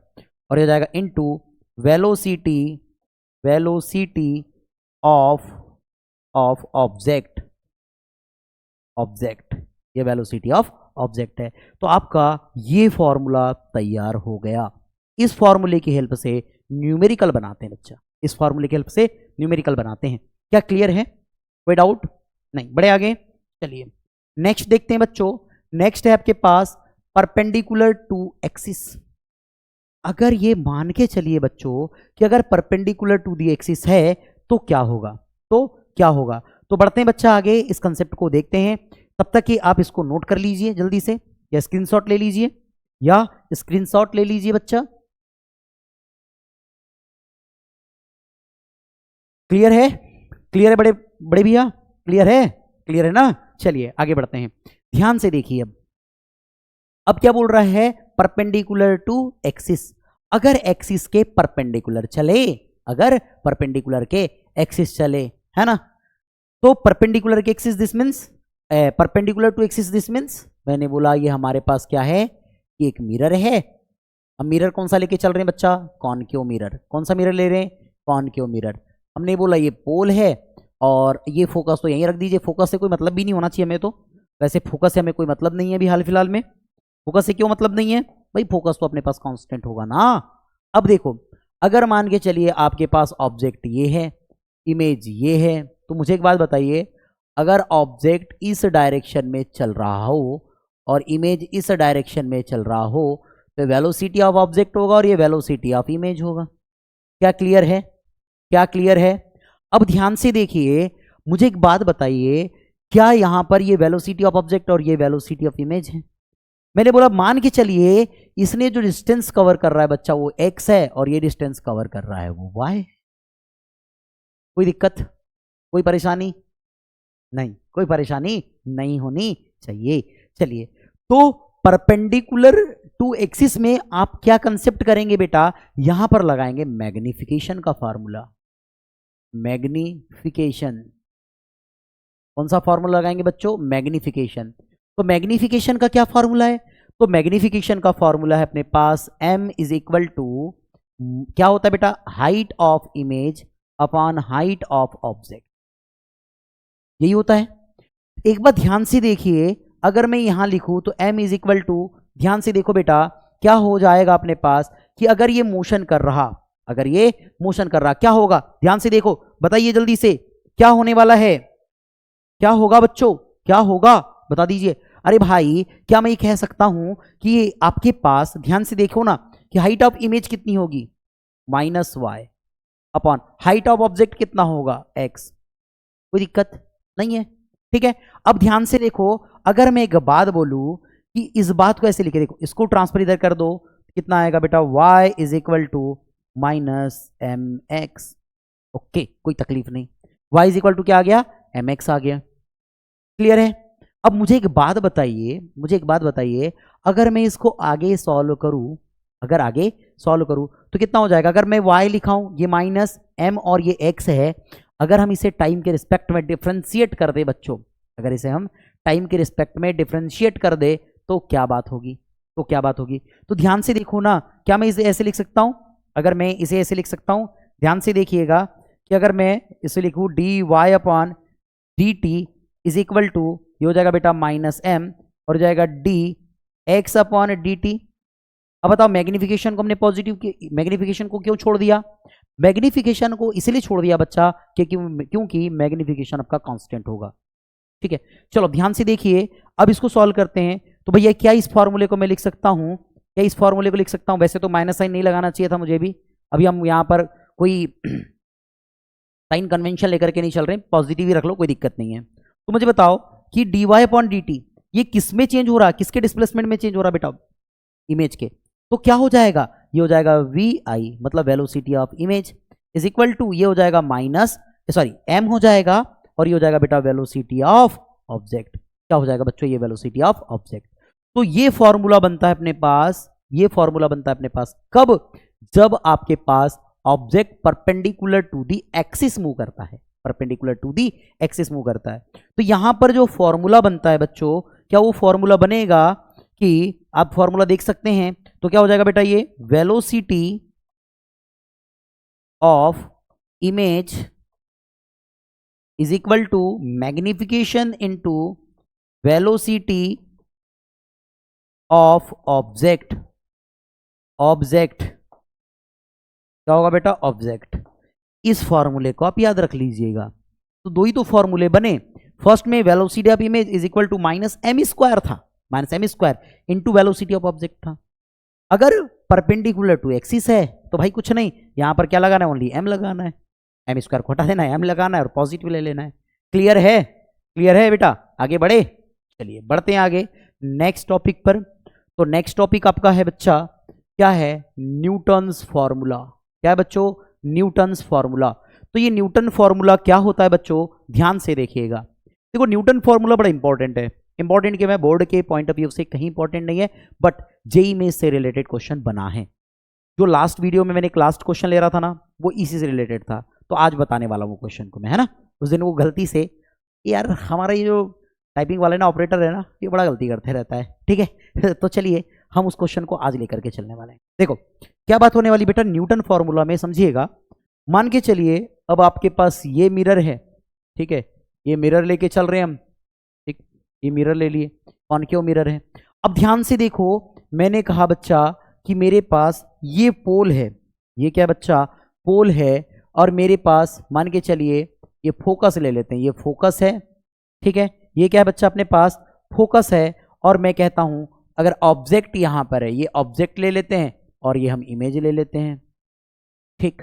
Speaker 1: और ये जाएगा इनटू वेलोसिटी ऑफ ऑब्जेक्ट, ये वेलोसिटी ऑफ ऑब्जेक्ट है। तो आपका ये फॉर्मूला तैयार हो गया। इस फॉर्मूले की हेल्प से न्यूमेरिकल बनाते हैं बच्चा, इस फॉर्मूले की हेल्प से न्यूमेरिकल बनाते हैं। क्या क्लियर है? कोई डाउट नहीं? बड़े आगे चलिए, नेक्स्ट देखते हैं बच्चों। नेक्स्ट है आपके पास परपेंडिकुलर टू एक्सिस। अगर ये मान के चलिए बच्चों कि अगर परपेंडिकुलर टू दी एक्सिस है तो क्या होगा, तो बढ़ते हैं बच्चा आगे, इस कंसेप्ट को देखते हैं। तब तक कि आप इसको नोट कर लीजिए जल्दी से, या स्क्रीनशॉट ले लीजिए बच्चा। क्लियर है बड़े भैया? क्लियर है ना? चलिए आगे बढ़ते हैं, ध्यान से देखिए। अब क्या बोल रहा है, परपेंडिकुलर टू एक्सिस। अगर एक्सिस के परपेंडिकुलर चले, है ना, तो परपेंडिकुलर के axis this means, perpendicular to axis this means, मैंने बोला ये हमारे पास क्या है, ये एक मिरर है। हम मिरर कौन सा लेके चल रहे हैं बच्चा, कॉनकेव मिरर। कौन सा मिरर ले रहे हैं, कॉनकेव मिरर। हमने बोला ये पोल है, और ये फोकस तो यहीं रख दीजिए, फोकस से कोई मतलब भी नहीं होना चाहिए हमें। तो वैसे फोकस से हमें कोई मतलब नहीं है अभी हाल फिलहाल में। फोकस से क्यों मतलब नहीं है भाई, फोकस तो अपने पास कांस्टेंट होगा ना। अब देखो, अगर मान के चलिए आपके पास ऑब्जेक्ट ये है, इमेज ये है, तो मुझे एक बात बताइए, अगर ऑब्जेक्ट इस डायरेक्शन में चल रहा हो और इमेज इस डायरेक्शन में चल रहा हो, तो वेलोसिटी ऑफ ऑब्जेक्ट होगा और ये वेलोसिटी ऑफ इमेज होगा। क्या क्लियर है? अब ध्यान से देखिए, मुझे एक बात बताइए, क्या यहां पर ये वेलोसिटी ऑफ ऑब्जेक्ट और ये वेलोसिटी ऑफ इमेज है? मैंने बोला मान के चलिए इसने जो डिस्टेंस कवर कर रहा है बच्चा वो x है, और ये डिस्टेंस कवर कर रहा है वो y। कोई दिक्कत, कोई परेशानी नहीं? कोई परेशानी नहीं होनी चाहिए। चलिए, तो परपेंडिकुलर टू एक्सिस में आप क्या कंसेप्ट करेंगे बेटा, यहां पर लगाएंगे मैग्निफिकेशन का फॉर्मूला। मैग्निफिकेशन, कौन सा फॉर्मूला लगाएंगे बच्चों, मैग्निफिकेशन। तो मैग्निफिकेशन का क्या फॉर्मूला है, तो मैग्निफिकेशन का फॉर्मूला है अपने पास m इज इक्वल टू, क्या होता है बेटा, height of image upon height of object, यही होता है। एक बार ध्यान से देखिए, अगर मैं यहां लिखूं तो m इज इक्वल टू, ध्यान से देखो बेटा क्या हो जाएगा अपने पास, कि अगर ये मोशन कर रहा, अगर ये मोशन कर रहा क्या होगा, ध्यान से देखो, बताइए जल्दी से क्या होने वाला है, क्या होगा बच्चों, क्या होगा बता दीजिए। अरे भाई क्या मैं ये कह सकता हूं कि आपके पास, ध्यान से देखो ना, कि हाइट ऑफ इमेज कितनी होगी, -y upon height of object कितना होगा, x, कोई दिक्कत नहीं है, ठीक है। अब ध्यान से देखो, अगर मैं एक बात बोलूं कि इस बात को ऐसे लिखे, देखो इसको ट्रांसफर इधर कर दो, कितना आएगा बेटा, y is equal to -mx, okay कोई तकलीफ नहीं, y इज इक्वल टू क्या आ गया, mx आ गया, क्लियर है। अब मुझे एक बात बताइए, मुझे एक बात बताइए, अगर मैं इसको आगे सॉल्व करूं, अगर आगे सॉल्व करूं तो कितना हो जाएगा, अगर मैं y लिखाऊं, ये -m और ये x है, अगर हम इसे टाइम के रिस्पेक्ट में डिफ्रेंशिएट कर दे बच्चों, अगर इसे हम टाइम के रिस्पेक्ट में डिफ्रेंशिएट कर दे तो क्या बात होगी, तो क्या बात होगी। तो ध्यान से देखो ना, क्या मैं इसे ऐसे लिख सकता हूं, अगर मैं इसे ऐसे लिख सकता हूं, ध्यान से देखिएगा कि अगर मैं इसे लिखूं dy upon dt is equal to, ये हो जाएगा बेटा -m और हो जाएगा dx अपॉन dt। अब बताओ मैग्निफिकेशन को हमने पॉजिटिव, मैग्निफिकेशन को क्यों छोड़ दिया, मैग्निफिकेशन को इसलिए छोड़ दिया बच्चा क्योंकि मैग्निफिकेशन आपका कांस्टेंट होगा, ठीक है। चलो ध्यान से देखिए, अब इसको सॉल्व करते हैं। तो भैया क्या इस फॉर्मूले को मैं लिख सकता हूं, क्या इस फॉर्मूले को लिख सकता हूं, वैसे तो माइनस साइन नहीं लगाना चाहिए था मुझे भी, अभी हम यहां पर कोई साइन कन्वेंशन लेकर के नहीं चल रहे, पॉजिटिव ही रख लो, कोई दिक्कत नहीं है। तो मुझे बताओ कि dy अपॉन dt ये किस में चेंज हो रहा है, किसके डिस्प्लेसमेंट में चेंज हो रहा है बेटा, इमेज के, तो क्या हो जाएगा, ये हो जाएगा vi मतलब velocity of image is equal to, ये हो जाएगा m हो जाएगा और ये हो जाएगा बेटा वेलोसिटी ऑफ ऑब्जेक्ट, क्या हो जाएगा बच्चों, ये वेलोसिटी ऑफ ऑब्जेक्ट। तो ये फॉर्मूला बनता है अपने पास, ये फॉर्मूला बनता है अपने पास कब, जब आपके पास object perpendicular to the axis move करता है, perpendicular to the axis move करता है। तो यहां पर जो फॉर्मूला बनता है बच्चों, क्या वो फॉर्मूला बनेगा कि आप फॉर्मूला देख सकते हैं, तो क्या हो जाएगा बेटा, ये velocity of image is equal to magnification into velocity of object, object क्या होगा बेटा, ऑब्जेक्ट। इस फॉर्मूले को आप याद रख लीजिएगा। तो दो ही तो फॉर्मूले बने, फर्स्ट में velocity of image is equal to -m² था, -m² into velocity of object था। अगर परपेंडिकुलर टू एक्सिस है तो भाई कुछ नहीं, यहां पर क्या लगाना है, ओनली m लगाना है, m² को हटा देना है, m लगाना है और पॉजिटिव ले लेना है। क्लियर है, क्लियर है बेटा, आगे बढ़े, चलिए बढ़ते हैं आगे नेक्स्ट टॉपिक पर। तो नेक्स्ट टॉपिक आपका है बच्चा, क्या है, न्यूटन्स फॉर्मूला। क्या है बच्चों, न्यूटन्स फॉर्मूला। तो ये न्यूटन फॉर्मूला क्या होता है बच्चों, ध्यान से देखिएगा। देखो न्यूटन फॉर्मूला बड़ा इंपॉर्टेंट है, इंपॉर्टेंट क्या, मैं बोर्ड के पॉइंट ऑफ व्यू से कहीं इंपॉर्टेंट नहीं है, बट जेई में इससे रिलेटेड क्वेश्चन बना है। जो लास्ट वीडियो में मैंने एक लास्ट क्वेश्चन ले रहा था ना, वो इसी से रिलेटेड था, तो आज बताने वाला वो क्वेश्चन को मैं, है ना। उस दिन वो गलती से, यार हमारा ये जो टाइपिंग वाला ना ऑपरेटर है ना, ये बड़ा गलती करते रहता है, ठीक है। तो चलिए हम उस क्वेश्चन को आज लेकर के चलने वाले हैं। देखो क्या बात होने वाली बेटा, न्यूटन फॉर्मूला में समझिएगा। मान के चलिए अब आपके पास ये मिरर है, ठीक है, ये मिरर लेके चल रहे हैं हम, ठीक, ये मिरर ले लिए, कॉनकेव मिरर है। अब ध्यान से देखो, मैंने कहा बच्चा कि मेरे पास ये पोल है, ये क्या बच्चा, पोल है, और मेरे पास मान के चलिए ये फोकस ले लेते हैं, ये फोकस है, ठीक है, ये क्या है बच्चा, अपने पास फोकस है, और मैं कहता हूं अगर ऑब्जेक्ट यहां पर है, ये ऑब्जेक्ट ले लेते हैं और ये हम इमेज ले लेते हैं, ठीक।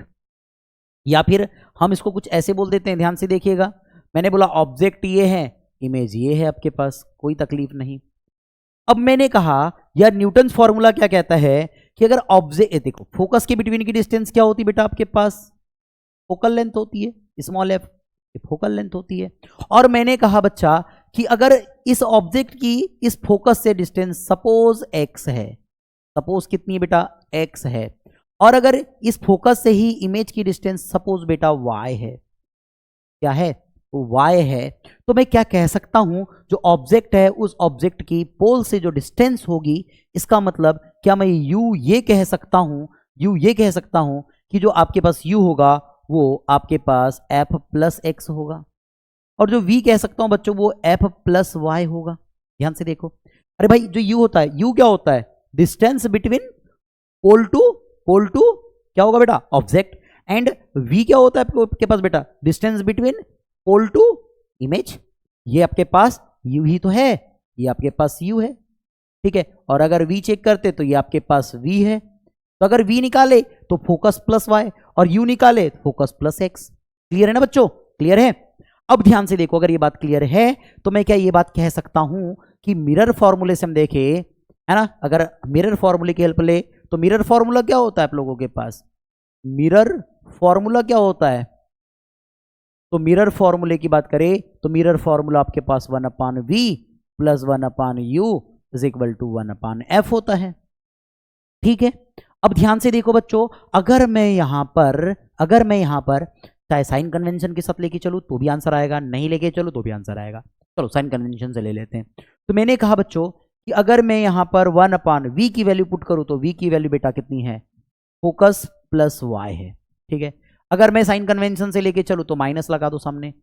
Speaker 1: या फिर हम इसको कुछ ऐसे बोल देते हैं, ध्यान से देखिएगा, मैंने बोला ऑब्जेक्ट ये है, इमेज ये है आपके पास, कोई तकलीफ नहीं। अब मैंने कहा यार न्यूटन फॉर्मूला क्या कहता है कि अगर ऑब्जेक्ट, देखो फोकस के बिटवीन की डिस्टेंस क्या होती है बेटा, आपके पास फोकल लेंथ होती है, स्मॉल एफ फोकल लेंथ होती है। और मैंने कहा बच्चा कि अगर इस ऑब्जेक्ट की इस फोकस से डिस्टेंस सपोज x है, सपोज कितनी है बेटा x है, और अगर इस फोकस से ही इमेज की डिस्टेंस सपोज बेटा y है, क्या है तो y है, तो मैं क्या कह सकता हूं, जो ऑब्जेक्ट है उस ऑब्जेक्ट की पोल से जो डिस्टेंस होगी, इसका मतलब क्या मैं ये कह सकता हूं कि जो आपके पास u होगा वो आपके पास f प्लस एक्स होगा, और जो v कह सकता हूं बच्चों वो f प्लस वाई होगा। ध्यान से देखो, अरे भाई जो u होता है, u क्या होता है, डिस्टेंस बिटवीन पोल टू क्या होगा बेटा ऑब्जेक्ट, एंड v क्या होता है आपके पास बेटा, distance between pole to image. ये आपके पास u ही तो है, ये आपके पास u है, ठीक है, और अगर v चेक करते तो ये आपके पास v है, तो अगर v निकाले तो फोकस प्लस y, और u निकाले तो फोकस प्लस x। क्लियर है ना बच्चों, क्लियर है। अब ध्यान से देखो, अगर ये बात क्लियर है तो मैं क्या ये बात कह सकता हूं कि मिरर फॉर्मूले से हम देखें, है ना, अगर मिरर फॉर्मूले की हेल्प ले तो मिरर फॉर्मूला क्या होता है आप लोगों के पास, मिरर फॉर्मूला क्या होता है, तो मिरर फॉर्मूले की बात करें तो मिरर फॉर्मूला आपके पास 1/v plus 1/u is equal to 1/f होता है। ठीक है, अब ध्यान से देखो बच्चों, अगर मैं यहां पर चाहे साइन कन्वेंशन के साथ लेके चलूं तो भी आंसर आएगा, नहीं लेके चलूं तो भी आंसर आएगा। चलो साइन कन्वेंशन से ले लेते हैं। तो मैंने कहा बच्चों कि अगर मैं यहां पर 1/v की वैल्यू पुट करूं तो v की वैल्यू बेटा कितनी है, फोकस प्लस y है, ठीक है। अगर मैं साइन कन्वेंशन से लेके चलूं तो माइनस लगा दो सामने,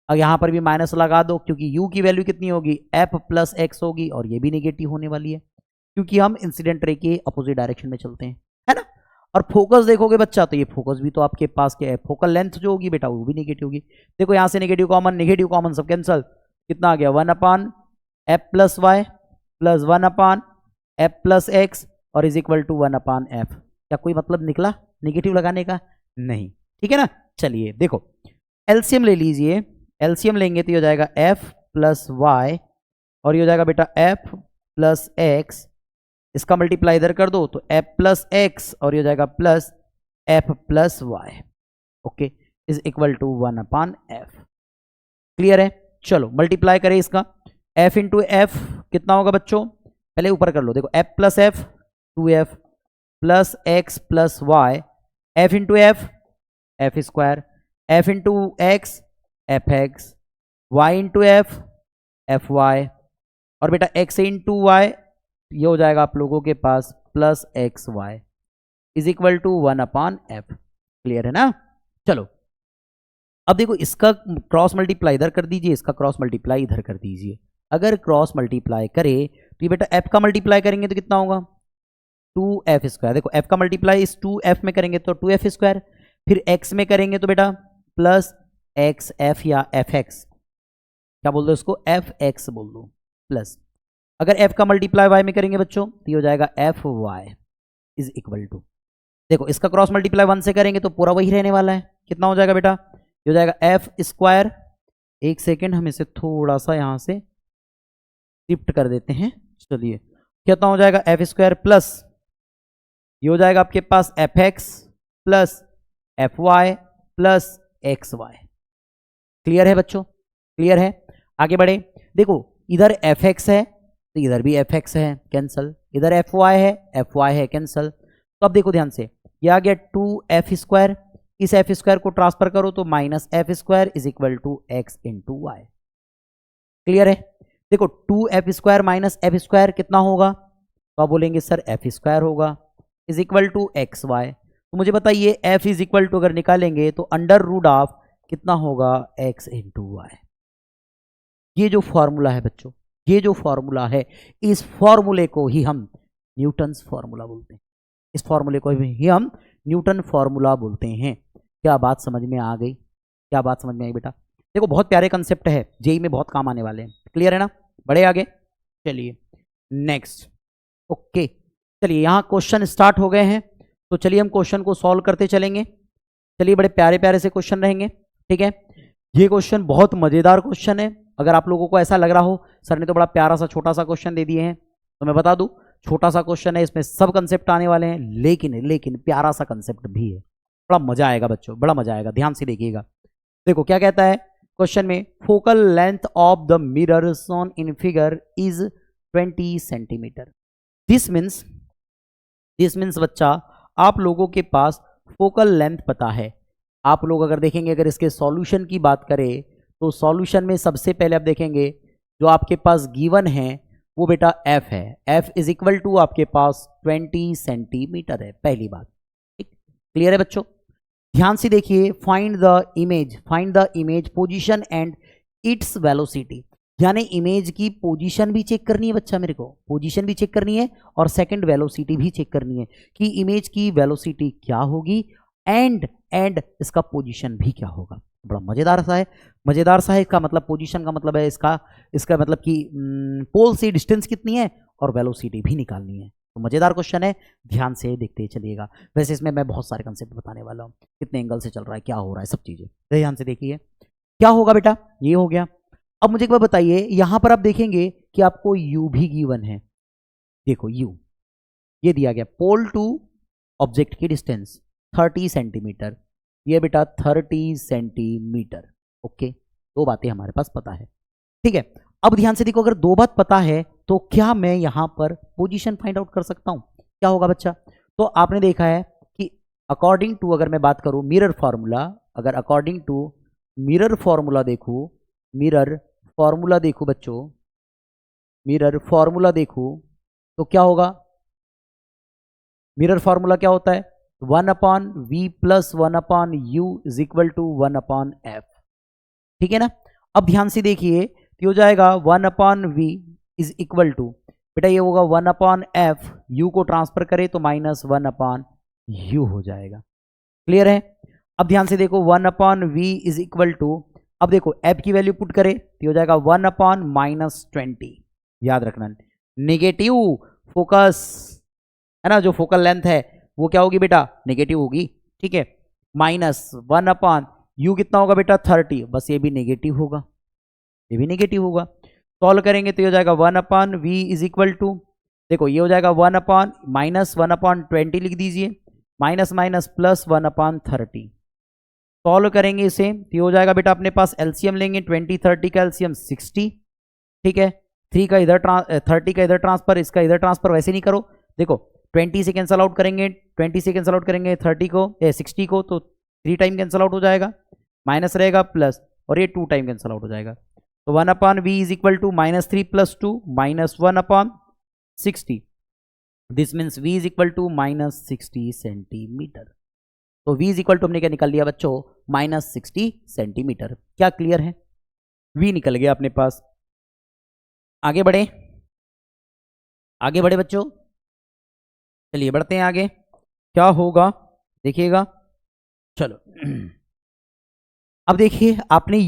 Speaker 1: और यहां पर भी माइनस लगा दो, क्योंकि u की वैल्यू कितनी होगी, f प्लस एक्स होगी, और ये भी नेगेटिव होने वाली है क्योंकि हम इंसिडेंट रे के अपोजिट डायरेक्शन में चलते हैं, है ना। और फोकस देखोगे बच्चा तो ये फोकस भी तो आपके पास क्या है, फोकल लेंथ जो होगी बेटा वो भी नेगेटिव होगी। देखो यहां से नेगेटिव कॉमन सब कैंसल, कितना आ गया 1/f plus Y plus 1/f plus X और इज इक्वल टू 1/f। क्या कोई मतलब निकला नेगेटिव लगाने का, नहीं, ठीक है ना। चलिए देखो एलसीएम ले लीजिए, एलसीएम लेंगे तो ये हो जाएगा f प्लस वाई और ये हो जाएगा बेटा f प्लस एक्स, इसका मल्टीप्लाई इधर कर दो तो f प्लस एक्स और ये हो जाएगा plus f plus Y, okay, is equal to 1/f। Clear है, चलो मल्टीप्लाई करें इसका, f इंटू एफ कितना होगा बच्चों, पहले ऊपर कर लो, देखो f plus F 2f plus X plus Y, f into F F square, f into X F X, Y into F F Y, और बेटा x इंटू वाई ये हो जाएगा आप लोगों के पास plus X Y is equal to 1/f। Clear है ना। चलो अब देखो इसका क्रॉस मल्टीप्लाई इधर कर दीजिए, इसका क्रॉस मल्टीप्लाई इधर कर दीजिए। अगर क्रॉस मल्टीप्लाई करे तो ये बेटा f का मल्टीप्लाई करेंगे तो कितना होगा 2f स्क्वायर, देखो f का मल्टीप्लाई इस 2f में करेंगे तो 2f स्क्वायर, फिर x में करेंगे तो बेटा प्लस एक्स एफ या एफ एक्स, क्या बोल दो इसको एफ एक्स बोल दो, प्लस अगर f का मल्टीप्लाई y में करेंगे बच्चों तो ये हो जाएगा F Y is equal to, देखो इसका क्रॉस मल्टीप्लाई 1 से करेंगे तो पूरा वही रहने वाला है, कितना हो जाएगा बेटा, ये हो जाएगा एफ स्क्वायर, एक सेकेंड हम इसे थोड़ा सा यहां से शिफ्ट कर देते हैं, चलिए कितना हो जाएगा एफ स्क्वायर प्लस ये हो जाएगा आपके पास F X plus F Y plus X Y. Clear है बच्चों, क्लियर है। आगे बढ़े, देखो इधर एफ एक्स है तो इधर भी एफ एक्स है कैंसल, इधर एफ वाई है कैंसल। तो अब देखो ध्यान से, ये आ गया 2f स्क्वायर, इस एफ स्क्वायर को ट्रांसफर करो तो minus F square is equal to X into Y. Clear है, देखो 2f square minus F square कितना होगा, तो आप बोलेंगे सर एफ स्क्वायर होगा is equal to X Y. तो मुझे बताइए f इज इक्वल टू अगर निकालेंगे तो अंडर रूट ऑफ कितना होगा x इंटू वाई। ये जो फॉर्मूला है बच्चों, ये जो फॉर्मूला है, इस फॉर्मूले को ही हम न्यूटन्स फॉर्मूला बोलते हैं, इस फॉर्मूले को ही हम न्यूटन फॉर्मूला बोलते हैं। क्या बात समझ में आ गई, क्या बात समझ में आई बेटा। देखो बहुत प्यारे कंसेप्ट है, जेई में बहुत काम आने वाले हैं। क्लियर है ना, बढ़े आगे, चलिए नेक्स्ट। ओके चलिए यहाँ क्वेश्चन स्टार्ट हो गए हैं, तो चलिए हम क्वेश्चन को सॉल्व करते चलेंगे। चलिए बड़े प्यारे प्यारे से क्वेश्चन रहेंगे, ठीक है। ये क्वेश्चन बहुत मजेदार क्वेश्चन है, अगर आप लोगों को ऐसा लग रहा हो सर ने तो बड़ा प्यारा सा छोटा सा क्वेश्चन दे दिए हैं, तो मैं बता दूं छोटा सा क्वेश्चन है, इसमें सब कंसेप्ट आने वाले हैं, लेकिन प्यारा सा कंसेप्ट भी है, बड़ा मजा आएगा बच्चों, बड़ा मजा आएगा, ध्यान से देखिएगा। देखो क्या कहता है क्वेश्चन में focal length of the mirror shown in figure is 20 centimetre. This means बच्चा आप लोगों के पास फोकल लेंथ पता है। आप लोग अगर देखेंगे, अगर इसके सॉल्यूशन की बात करें तो सॉल्यूशन में सबसे पहले आप देखेंगे जो आपके पास गिवन है वो बेटा f है। f इज इक्वल टू आपके पास 20 सेंटीमीटर है, पहली बात। ठीक, क्लियर है बच्चों? ध्यान से देखिए, find the image position and its velocity, यानी इमेज की पोजीशन भी चेक करनी है बच्चा, मेरे को पोजीशन भी चेक करनी है और सेकंड वेलोसिटी भी चेक करनी है कि इमेज की वेलोसिटी क्या होगी एंड इसका पोजीशन भी क्या होगा। बड़ा मजेदार सा है इसका मतलब, पोजीशन का मतलब है इसका मतलब कि पोल से डिस्टेंस कितनी है और वेलोसिटी भी निकालनी है। तो मजेदार क्वेश्चन है, ध्यान से देखते चलिएगा। वैसे इसमें मैं बहुत सारे कंसेप्ट बताने वाला हूँ, कितने एंगल से चल रहा है, क्या हो रहा है, सब चीजें ध्यान से देखिए। क्या होगा बेटा, ये हो गया। अब मुझे एक बार बताइए, यहां पर आप देखेंगे कि आपको u भी गिवन है। देखो u ये दिया गया, पोल टू ऑब्जेक्ट की डिस्टेंस 30 सेंटीमीटर, ये बेटा 30 सेंटीमीटर। ओके, दो बातें हमारे पास पता है। ठीक है, अब ध्यान से देखो, अगर दो बात पता है तो क्या मैं यहां पर पोजीशन फाइंड आउट कर सकता हूं? क्या होगा बच्चा? तो आपने देखा है कि अकॉर्डिंग टू, अगर मैं बात करूं मिरर फॉर्मूला, अगर अकॉर्डिंग टू मिरर फॉर्मूला देखूं बच्चों, मिरर फॉर्मूला देखूं तो क्या होगा? मिरर फॉर्मूला क्या होता है? 1/v plus 1/u is equal to 1/f। ठीक है ना? अब ध्यान से देखिए, तो हो जाएगा 1/v इज इक्वल टू, बेटा ये होगा 1/f, u को ट्रांसफर करे तो -1/u हो जाएगा। क्लियर है? अब ध्यान से देखो, 1/v इज इक्वल टू, अब देखो f की वैल्यू पुट करे तो हो जाएगा 1/-20। याद रखना, नेगेटिव फोकस है ना, जो फोकल लेंथ है वो क्या होगी बेटा? नेगेटिव होगी। ठीक है, -1/u कितना होगा बेटा? 30, बस ये भी नेगेटिव होगा, ये भी नेगेटिव होगा। सॉल्व करेंगे तो ये हो जाएगा 1/v इज इक्वल टू, देखो ये हो जाएगा 1/-20 लिख दीजिए, माइनस प्लस 1/30। सॉल्व करेंगे इसे तो ये हो जाएगा बेटा, अपने पास एलसीएम लेंगे, 20 30 का एलसीएम 60। ठीक है, 30 का इधर ट्रांसफर, इसका इधर ट्रांसफर वैसे नहीं करो। देखो 20 से कैंसल आउट करेंगे, 30 को 60 को, तो 3 टाइम कैंसल आउट हो जाएगा, माइनस रहेगा प्लस, और ये 2 टाइम कैंसल आउट हो जाएगा। तो 1/v is equal to -3 + 2 -1/60। This means v is equal to -60 centimetre. तो v इज इक्वल टू हमने क्या निकाल लिया बच्चों? -60 सेंटीमीटर। क्या क्लियर है? v निकल गया अपने पास। आगे बढ़े बच्चों, चलिए बढ़ते हैं आगे। क्या होगा देखिएगा, चलो अब देखिए, आपने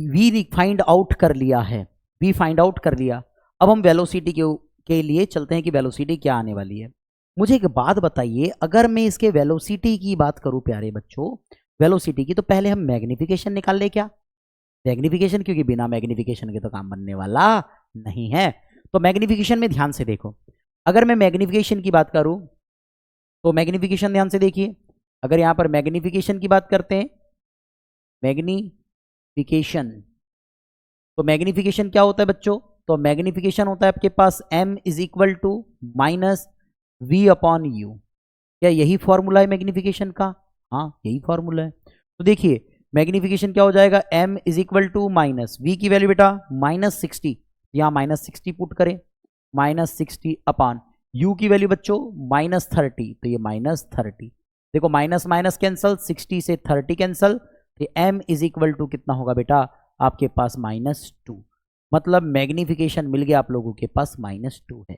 Speaker 1: v फाइंड आउट कर लिया है, v फाइंड आउट कर लिया। अब हम वेलोसिटी के लिए चलते हैं कि वेलोसिटी क्या आने वाली है। मुझे एक बात बताइए, अगर मैं इसके वेलोसिटी की बात करूं प्यारे बच्चों, वेलोसिटी की, तो पहले हम मैग्निफिकेशन निकाल ले क्या? मैग्निफिकेशन, क्योंकि बिना मैग्निफिकेशन के तो काम बनने वाला नहीं है। तो मैग्निफिकेशन में ध्यान से देखो, अगर मैं मैग्निफिकेशन की बात करूं तो मैग्निफिकेशन ध्यान से देखिए, अगर यहां पर मैग्निफिकेशन की बात करते हैं, मैग्निफिकेशन, तो मैग्निफिकेशन क्या होता है बच्चों? तो मैग्निफिकेशन होता है आपके पास m is equal to -v/u। क्या यही फॉर्मूला है मैग्निफिकेशन का? हाँ, यही फॉर्मूला है। तो देखिए मैग्निफिकेशन क्या हो जाएगा? m is equal to -v की वैल्यू बेटा -60, यहाँ -60 पुट करें, -60/u की वैल्यू बच्चों -30, तो ये -30। देखो माइनस माइनस कैंसल, 60 से 30 कैंसल, तो m इज इक्वल टू कितना होगा बेटा आपके पास? -2। मतलब मैग्निफिकेशन मिल गया आप लोगों के पास -2 है।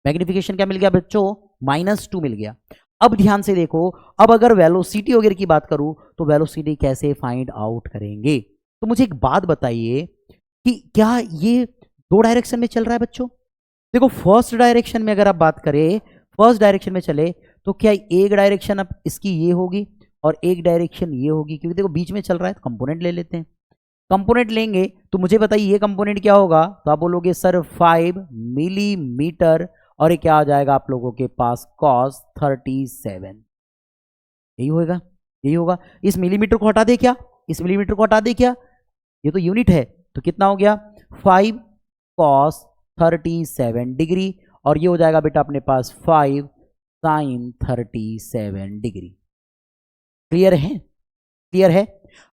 Speaker 1: मैग्निफिकेशन क्या मिल गया बच्चों? -2 मिल गया। अब ध्यान से देखो, अब अगर वेलोसिटी वगैरह की बात करूं तो वेलोसिटी कैसे फाइंड आउट करेंगे? तो मुझे एक बात बताइए कि क्या ये 2 डायरेक्शन में चल रहा है बच्चों? देखो फर्स्ट डायरेक्शन में अगर आप बात करें, फर्स्ट डायरेक्शन में चले तो क्या एक डायरेक्शन अब इसकी ये होगी और एक डायरेक्शन ये होगी? क्योंकि देखो बीच में चल रहा है, तो कंपोनेंट ले लेते हैं। कंपोनेंट लेंगे तो मुझे बताइए ये कंपोनेंट क्या होगा? तो आप बोलोगे सर 5 मिलीमीटर, और ये क्या आ जाएगा आप लोगों के पास? cos 37। यही होगा, यही होगा। इस मिलीमीटर को हटा दे क्या? इस मिलीमीटर को हटा दे क्या? ये तो यूनिट है, तो कितना हो गया 5 cos 37 डिग्री, और ये हो जाएगा बेटा अपने पास 5 sin 37 डिग्री। क्लियर है? क्लियर है?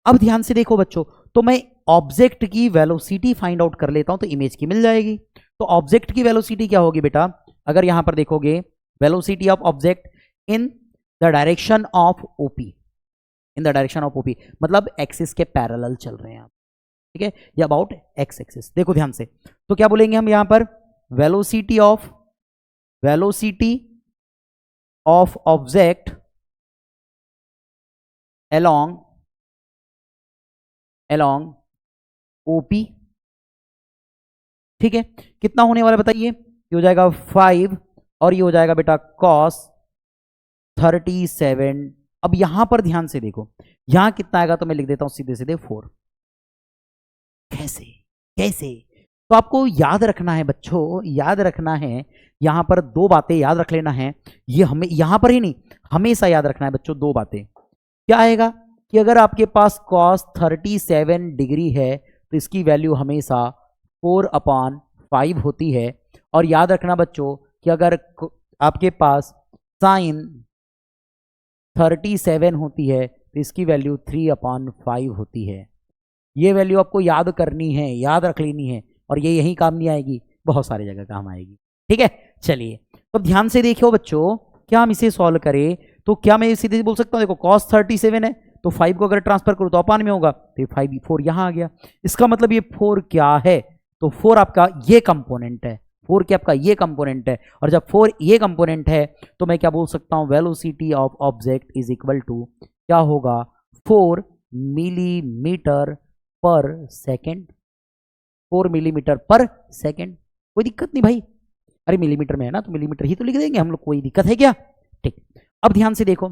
Speaker 1: अब ध्यान से देखो बच्चों, तो मैं ऑब्जेक्ट की वेलोसिटी फाइंड आउट कर लेता हूं तो इमेज की मिल जाएगी। तो ऑब्जेक्ट की वेलोसिटी क्या होगी बेटा, अगर यहां पर देखोगे velocity of object in the direction of OP, in the direction of OP मतलब एक्सिस के पैरेलल चल रहे हैं आप, ठीक है, या अबाउट एक्स एक्सिस। देखो ध्यान से, तो क्या बोलेंगे हम यहां पर, velocity of object along OP, ठीक है, कितना होने वाला बताइए, ये हो जाएगा 5 और ये हो जाएगा बेटा cos 37। अब यहां पर ध्यान से देखो, यहां कितना आएगा, तो मैं लिख देता हूं सीधे सीधे 4। कैसे कैसे, तो आपको याद रखना है बच्चों, याद रखना है, यहां पर दो बातें याद रख लेना है, ये हमें यहां पर ही नहीं हमेशा याद रखना है बच्चों। दो बातें क्या आएगा कि अगर आपके पास cos 37 डिग्री है तो इसकी वैल्यू हमेशा 4/5 होती है, और याद रखना बच्चों कि अगर आपके पास sin 37 होती है तो इसकी वैल्यू 3/5 होती है। ये वैल्यू आपको याद करनी है, याद रख लेनी है, और ये यहीं काम नहीं आएगी, बहुत सारी जगह काम आएगी, ठीक है। चलिए तो ध्यान से देखियो बच्चों, क्या हम इसे सॉल्व करें, तो क्या मैं सीधे बोल सकता हूं, देखो cos 37 है तो 5 को अगर ट्रांसफर करूं तो अपान में होगा, तो ये 5 4 यहां आ गया, इसका मतलब ये 4 क्या है, तो 4 आपका ये कंपोनेंट है, 4 क्या आपका ये कंपोनेंट है, और जब 4 ये कंपोनेंट है तो मैं क्या बोल सकता हूं, velocity of object is equal to क्या होगा, 4 मिलीमीटर पर सेकेंड, 4 मिलीमीटर पर सेकेंड। कोई दिक्कत नहीं भाई, अरे मिलीमीटर में है ना तो मिलीमीटर ही तो लिख देंगे हम लोग, कोई दिक्कत है क्या, ठीक। अब ध्यान से देखो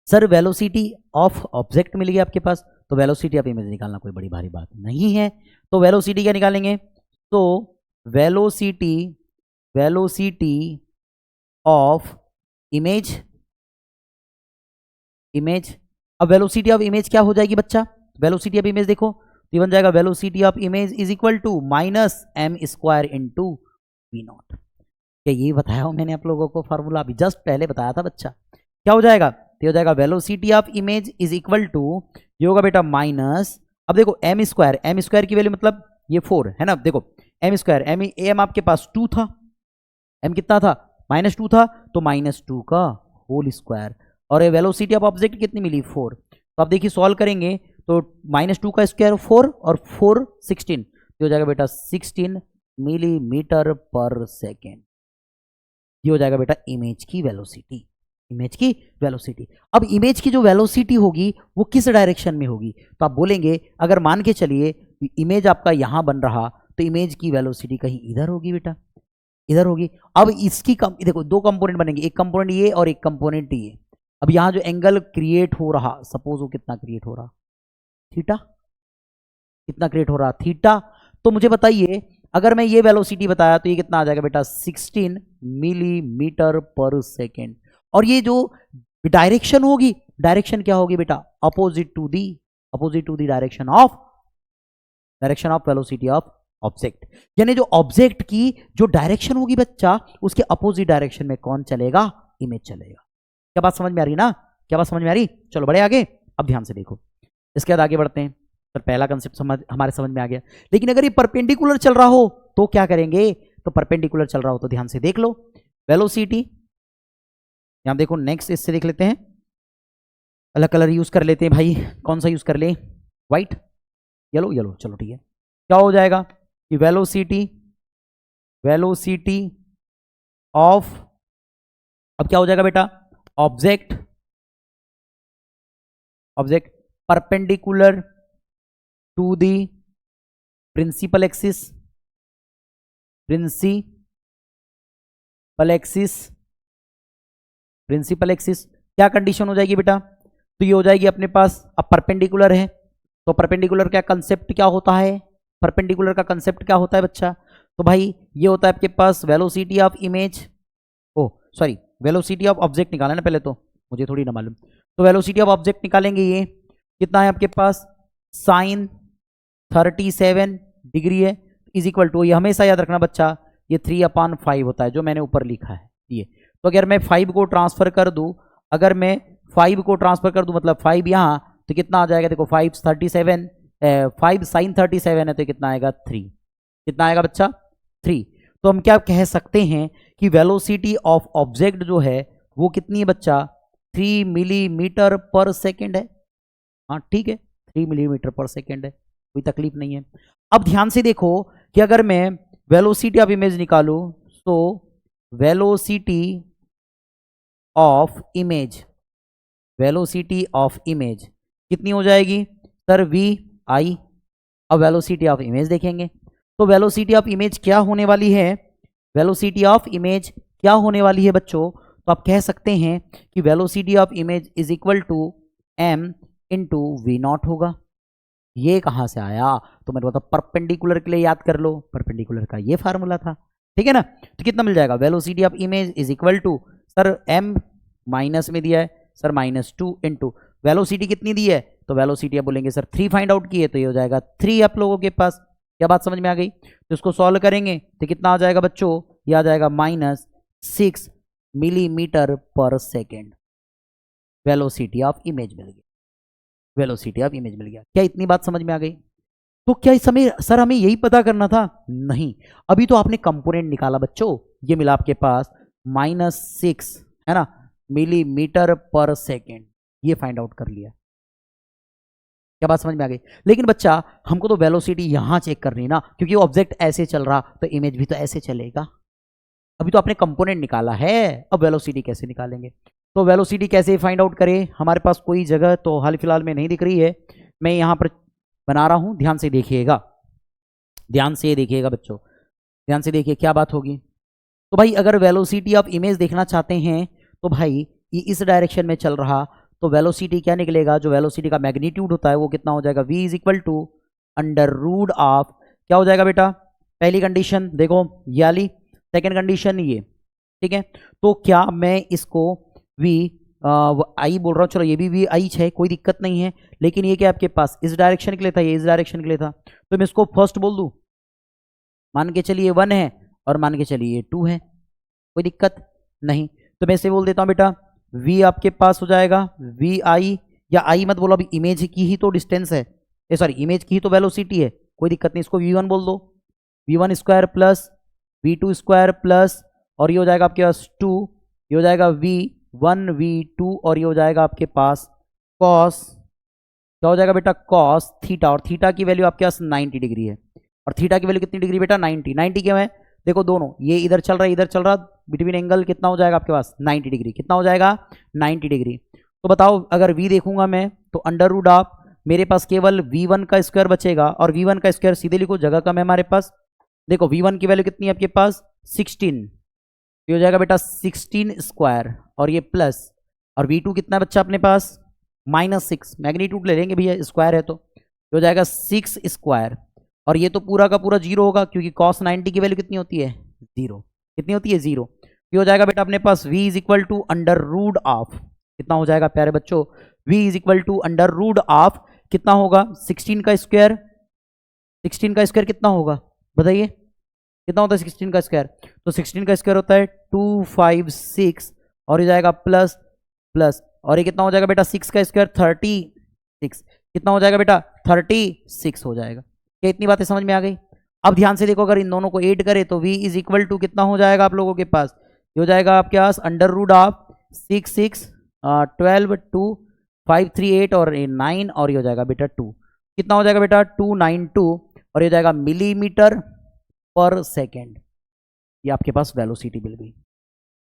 Speaker 1: सर, वेलोसिटी ऑफ ऑब्जेक्ट मिल गया आपके पास, तो वेलोसिटी ऑफ इमेज निकालना कोई बड़ी भारी बात नहीं है, तो वेलोसिटी क्या निकालेंगे, तो वेलोसिटी ऑफ इमेज, अब वेलोसिटी ऑफ इमेज क्या हो जाएगी बच्चा, वेलोसिटी ऑफ इमेज देखो, तो ये बन जाएगा velocity of image is equal to -m² into v0। क्या ये बताया हो मैंने आप लोगों को, फॉर्मूला अभी जस्ट पहले बताया था बच्चा। क्या हो जाएगा, तो हो जाएगा velocity of image is equal to, ये होगा बेटा माइनस, अब देखो m² की वैल्यू मतलब ये 4 है ना, देखो m², m आपके पास 2 था, m कितना था -2 था, तो -2 का होल स्क्वायर, और वेलोसिटी ऑफ ऑब्जेक्ट कितनी मिली 4, तो आप देखिए सॉल्व करेंगे तो -2 का स्क्वायर 4 और 4 16, तो हो जाएगा बेटा 16 मिलीमीटर पर सेकेंड। ये हो जाएगा बेटा इमेज की वेलोसिटी, इमेज की वेलोसिटी। अब इमेज की जो वेलोसिटी होगी वो किस डायरेक्शन में होगी, तो आप बोलेंगे अगर मान के चलिए इमेज आपका यहां बन रहा तो इमेज की वेलोसिटी कहीं इधर होगी बेटा, इधर होगी। अब इसकी देखो दो कंपोनेंट बनेंगे, एक कंपोनेंट ये और एक कंपोनेंट ये। अब यहां जो एंगल क्रिएट हो रहा, सपोज वो कितना क्रिएट हो रहा, थीटा, कितना क्रिएट हो रहा थीटा, तो मुझे बताइए अगर मैं ये वेलोसिटी बताया तो ये कितना आ जाएगा बेटा 16 मिलीमीटर पर सेकेंड, और ये जो डायरेक्शन होगी, डायरेक्शन क्या होगी बेटा, opposite to the direction of velocity of object, यानी जो ऑब्जेक्ट की जो डायरेक्शन होगी बच्चा उसके अपोजिट डायरेक्शन में कौन चलेगा, इमेज चलेगा। क्या बात समझ में आ रही ना, क्या बात समझ में आ रही, चलो बढ़े आगे। अब ध्यान से देखो, इसके बाद आगे बढ़ते हैं, सर पहला कंसेप्ट हमारे समझ में आ गया, लेकिन अगर ये परपेंडिकुलर चल रहा हो तो क्या करेंगे, तो परपेंडिकुलर चल रहा हो तो ध्यान से देख लो, वेलोसिटी यहां देखो, नेक्स्ट इससे देख लेते हैं, अलग कलर यूज कर लेते हैं भाई, कौन सा यूज कर ले, व्हाइट, येलो, चलो ठीक है। क्या हो जाएगा कि वेलोसिटी ऑफ, अब क्या हो जाएगा बेटा, object perpendicular to the principal axis, क्या कंडीशन हो जाएगी बेटा, तो ये हो जाएगी अपने पास, अब परपेंडिकुलर है तो परपेंडिकुलर क्या कंसेप्ट क्या होता है, परपेंडिकुलर का कंसेप्ट क्या होता है बच्चा, तो भाई ये होता है आपके पास velocity of image, velocity of object निकालना ना पहले, तो मुझे थोड़ी ना मालूम, तो वेलोसिटी ऑफ ऑब्जेक्ट निकालेंगे, ये कितना है आपके पास साइन 37 डिग्री है, इज इक्वल टू, ये हमेशा याद रखना बच्चा, ये 3/5 होता है जो मैंने ऊपर लिखा है ये। तो अगर मैं 5 को ट्रांसफर कर दूं, अगर मैं 5 को ट्रांसफर कर दूं मतलब 5 यहाँ, तो कितना आ जाएगा, देखो 5 sin 37 है तो कितना आएगा 3, कितना आएगा बच्चा 3। तो हम क्या कह सकते हैं कि वेलोसिटी ऑफ ऑब्जेक्ट जो है वो कितनी है बच्चा, 3 मिलीमीटर पर सेकेंड है। हाँ ठीक है, 3 मिलीमीटर पर सेकेंड है, कोई तकलीफ नहीं है। अब ध्यान से देखो कि अगर मैं वेलोसिटी ऑफ इमेज निकालूं, तो velocity of image, velocity of image कितनी हो जाएगी सर, वी आई। अब वेलोसिटी ऑफ इमेज देखेंगे, तो वेलोसिटी ऑफ इमेज क्या होने वाली है, वेलोसिटी ऑफ इमेज क्या होने वाली है बच्चों, तो आप कह सकते हैं कि velocity of image is equal to M into V naught होगा। ये कहां से आया, तो मैंने बताया परपेंडिकुलर के लिए याद कर लो, परपेंडिकुलर का ये फार्मूला था, ठीक है ना। तो कितना मिल जाएगा, velocity of image is equal to, sir M minus में दिया है सर -2 इंटू वेलोसिटी कितनी दी है, तो वेलोसिटी आप बोलेंगे सर 3 फाइंड आउट की है, तो ये हो जाएगा 3 आप लोगों के पास। क्या बात समझ में आ गई, तो इसको सॉल्व करेंगे तो कितना आ जाएगा बच्चों, ये आ जाएगा -6 मिलीमीटर पर सेकेंड। वेलोसिटी ऑफ इमेज मिल गया, वेलोसिटी ऑफ इमेज मिल गया। क्या इतनी बात समझ में आ गई। तो क्या इस समय सर हमें यही पता करना था, नहीं, अभी तो आपने कंपोनेंट निकाला बच्चों, ये मिला आपके पास -6 है ना मिलीमीटर पर सेकेंड, ये फाइंड आउट कर लिया। क्या बात समझ में आ गई। लेकिन बच्चा हमको तो वेलोसिटी यहां चेक करनी ना, क्योंकि ऑब्जेक्ट ऐसे चल रहा तो इमेज भी तो ऐसे चलेगा। अभी तो आपने कंपोनेंट निकाला है, अब वेलोसिटी कैसे निकालेंगे। तो वेलोसिटी कैसे फाइंड आउट करें, हमारे पास कोई जगह तो हाल फिलहाल में नहीं दिख रही है, मैं यहां पर बना रहा हूं, ध्यान से देखिएगा, ध्यान से देखिएगा बच्चों, ध्यान से देखिए क्या बात होगी। तो भाई अगर वेलोसिटी ऑफ इमेज देखना चाहते हैं तो भाई ये इस डायरेक्शन में चल रहा, तो वेलोसिटी क्या निकलेगा, जो वेलोसिटी का मैग्नीट्यूड होता है वो कितना हो जाएगा, v is equal to under root of, क्या हो जाएगा बेटा, पहली कंडीशन देखो ये वाली, सेकेंड कंडीशन ये, ठीक है। तो क्या मैं इसको v आई बोल रहा हूँ, चलो ये भी v आई है, कोई दिक्कत नहीं है, लेकिन ये क्या आपके पास इस डायरेक्शन के लिए था, ये इस डायरेक्शन के लिए था, तो मैं इसको फर्स्ट बोल दूं, मान के चलिए 1 है और मान के चलिए 2 है, कोई दिक्कत नहीं। तो मैं इसे बोल देता हूं बेटा v आपके पास हो जाएगा वी आई, या आई मत बोलो, अभी इमेज की ही तो डिस्टेंस है, सॉरी इमेज की ही तो वेलोसिटी है, कोई दिक्कत नहीं, इसको v1 बोल दो, v1 square plus v2 square plus, और ये हो जाएगा आपके पास 2, ये हो जाएगा v1 v2, और ये हो जाएगा आपके पास cos, क्या हो जाएगा बेटा cos थीटा, और थीटा की वैल्यू आपके पास 90 डिग्री है, और थीटा की वैल्यू कितनी डिग्री बेटा 90, 90 क्यों है, देखो दोनों ये इधर चल रहा है इधर चल रहा, बिटवीन एंगल कितना हो जाएगा आपके पास 90 डिग्री, कितना हो जाएगा 90 डिग्री। तो बताओ अगर v देखूंगा मैं तो अंडर रूट ऑफ, मेरे पास केवल v1 का स्क्वायर बचेगा, और v1 का स्क्वायर सीधे लिखो, जगह कम है हमारे पास, देखो v1 की वैल्यू कितनी है आपके पास 16, ये हो जाएगा बेटा 16 स्क्वायर, और ये प्लस, और v2 कितना है बच्चा अपने पास -6, मैग्नीट्यूड ले लेंगे भैया स्क्वायर है तो, ये हो जाएगा 6 स्क्वायर, और ये तो पूरा का पूरा 0 होगा, क्योंकि cos 90 की वैल्यू कितनी होती है 0, कितनी होती है 0, ये हो जाएगा बेटा अपने पास v is equal to under root of, कितना हो जाएगा प्यारे बच्चों, v is equal to under root of, कितना होगा 16 का स्क्वायर, 16 का स्क्वायर कितना होगा बताइए, कितना होता है 16 का स्क्वायर, तो 16 का स्क्वायर होता है 256, और ये जाएगा प्लस प्लस, और ये कितना हो जाएगा बेटा 6 का स्क्वायर 36, कितना हो जाएगा बेटा 36 हो जाएगा। क्या इतनी बातें समझ में आ गई। अब ध्यान से देखो, अगर इन दोनों को ऐड करें तो v इज इक्वल टू कितना हो जाएगा आप लोगों के पास, ये हो जाएगा आपके पास अंडर रूट ऑफ 6 6 12 2 5 3 8 और 9, और ये हो जाएगा बेटा 2, कितना हो जाएगा बेटा 292, और ये हो जाएगा मिलीमीटर पर सेकेंड। ये आपके पास वेलोसिटी मिल गई,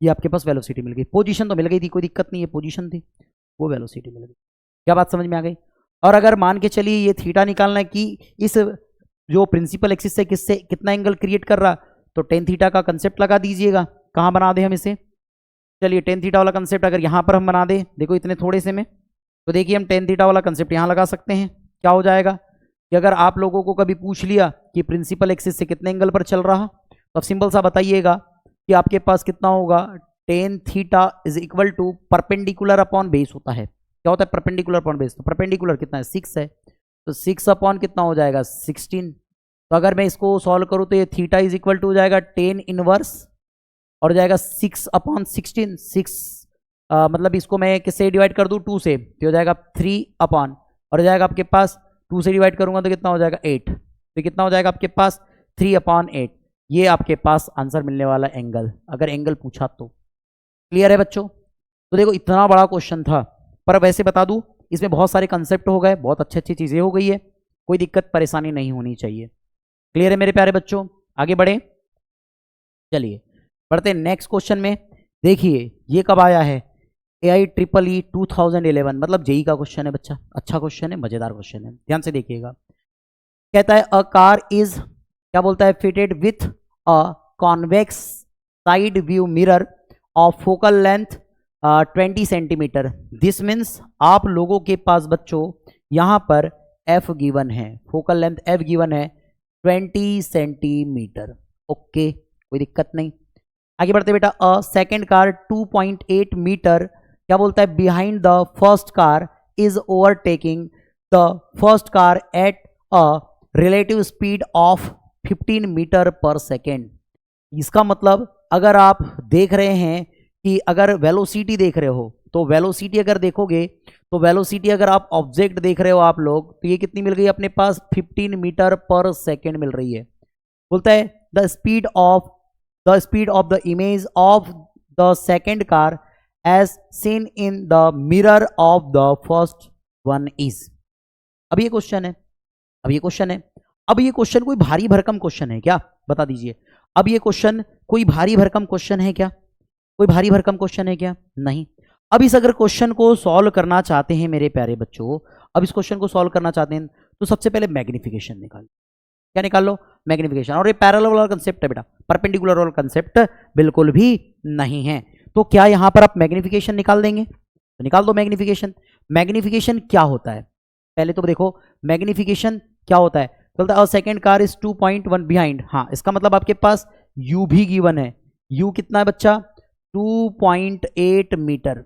Speaker 1: ये आपके पास वेलोसिटी मिल गई, पोजीशन तो मिल गई थी, कोई दिक्कत नहीं है, पोजीशन थी वो वेलोसिटी मिल गई। क्या बात समझ में आ गई। और अगर मान के चलिए ये थीटा निकालना है कि इस जो प्रिंसिपल एक्सिस से किससे कितना एंगल क्रिएट कर रहा, तो टेन थीटा का कंसेप्ट लगा दीजिएगा, कहाँ बना दे हम इसे, चलिए टेन थीटा वाला कंसेप्ट अगर यहाँ पर हम बना दे, देखो इतने थोड़े से में, तो देखिए हम टेन थीटा वाला कंसेप्ट यहाँ लगा सकते हैं। क्या हो जाएगा कि अगर आप लोगों को कभी पूछ लिया कि प्रिंसिपल एक्सिस से कितने एंगल पर चल रहा, तो आप सिंपल सा बताइएगा कि आपके पास कितना होगा, tan theta is equal to perpendicular upon base होता है। क्या होता है परपेंडिकुलर अपॉन बेस, तो परपेंडिकुलर कितना है 6 है, तो 6 अपॉन कितना हो जाएगा 16। तो अगर मैं इसको सॉल्व करूँ तो ये थीटा इज इक्वल टू हो जाएगा 10 इनवर्स और हो जाएगा 6 अपॉन 16। 6 मतलब इसको मैं किससे डिवाइड कर दूँ 2 से, तो हो जाएगा 3 अपॉन और हो जाएगा आपके पास 2 से डिवाइड करूंगा तो कितना हो जाएगा 8। तो कितना हो जाएगा आपके पास 3 अपॉन 8। ये आपके पास आंसर मिलने वाला एंगल, अगर एंगल पूछा तो। क्लियर है बच्चों? तो देखो इतना बड़ा क्वेश्चन था, पर वैसे बता दूं इसमें बहुत सारे कंसेप्ट हो गए, बहुत अच्छी अच्छी चीजें हो गई है, कोई दिक्कत परेशानी नहीं होनी चाहिए। क्लियर है मेरे प्यारे बच्चों? आगे बढ़े, चलिए बढ़ते नेक्स्ट क्वेश्चन में। देखिए ये कब आया है, AIEEE 2011, मतलब जेई का क्वेश्चन है बच्चा। अच्छा क्वेश्चन है, मजेदार क्वेश्चन है, ध्यान से देखिएगा। कहता है अ कार इज, क्या बोलता है, fitted with a convex side view mirror of focal length 20 centimetre. This means आप लोगों के पास बच्चों यहां पर एफ गिवन है, फोकल लेंथ एफ गिवन है 20 सेंटीमीटर। ओके, कोई दिक्कत नहीं। आगे बढ़ते बेटा, अ सेकेंड कार 2.8 मीटर, क्या बोलता है, behind the first car is overtaking the first car at a relative speed of 15 metre per second. इसका मतलब अगर आप देख रहे हैं कि अगर वेलोसिटी देख रहे हो तो वेलोसिटी अगर देखोगे तो वेलोसिटी अगर आप ऑब्जेक्ट देख रहे हो आप लोग, तो ये कितनी मिल गई अपने पास 15 मीटर पर सेकेंड मिल रही है। बोलता है the speed of the image of the second car as seen in the mirror of the first one is. अब ये क्वेश्चन है, अब ये क्वेश्चन कोई भारी भरकम क्वेश्चन है क्या, बता दीजिए। अब ये क्वेश्चन कोई भारी भरकम क्वेश्चन है क्या, कोई भारी भरकम क्वेश्चन है क्या? नहीं। अब इस अगर क्वेश्चन को सॉल्व करना चाहते हैं मेरे प्यारे बच्चों, अब इस क्वेश्चन को सॉल्व करना चाहते हैं तो सबसे पहले मैग्निफिकेशन निकाल, क्या निकाल लो, मैग्निफिकेशन। और ये पैरेलल वाला कंसेप्ट है बेटा, परपेंडिकुलर वाला कंसेप्ट बिल्कुल भी नहीं है। तो क्या यहां पर आप मैग्निफिकेशन निकाल देंगे? तो निकाल दो मैग्निफिकेशन। मैग्निफिकेशन क्या होता है पहले तो देखो, मैग्निफिकेशन क्या होता है। बोलता है सेकेंड कार इज 2.1 बिहाइंड। हाँ, इसका मतलब आपके पास u भी गिवन है। u कितना है बच्चा, 2.8 मीटर।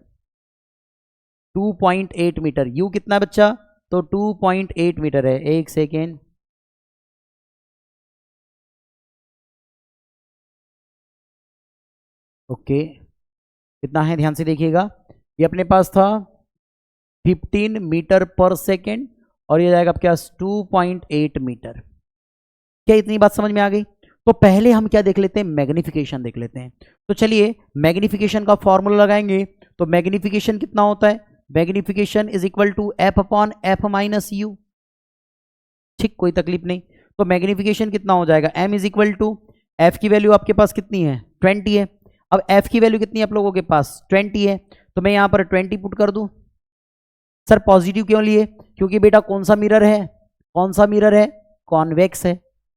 Speaker 1: 2.8 मीटर, u कितना है बच्चा, तो 2.8 मीटर है। एक सेकेंड, ओके, कितना है ध्यान से देखिएगा। ये अपने पास था 15 मीटर पर सेकेंड और ये जाएगा आपके पास 2.8 मीटर। क्या इतनी बात समझ में आ गई? तो पहले हम क्या देख लेते हैं, मैग्निफिकेशन देख लेते हैं। तो चलिए मैग्निफिकेशन का फॉर्मूला लगाएंगे। तो मैग्निफिकेशन कितना होता है, magnification is equal to F upon F minus U. ठीक, कोई तकलीफ नहीं। तो मैग्निफिकेशन कितना हो जाएगा, m is equal to, F की वैल्यू आपके पास कितनी है 20 है। अब f की वैल्यू कितनी है आप लोगों के पास 20 है, तो मैं यहां पर 20 पुट कर दूं। सर पॉजिटिव क्यों लिए, क्योंकि बेटा कौन सा मिरर है, कौन सा मिरर है, कॉन्वेक्स है,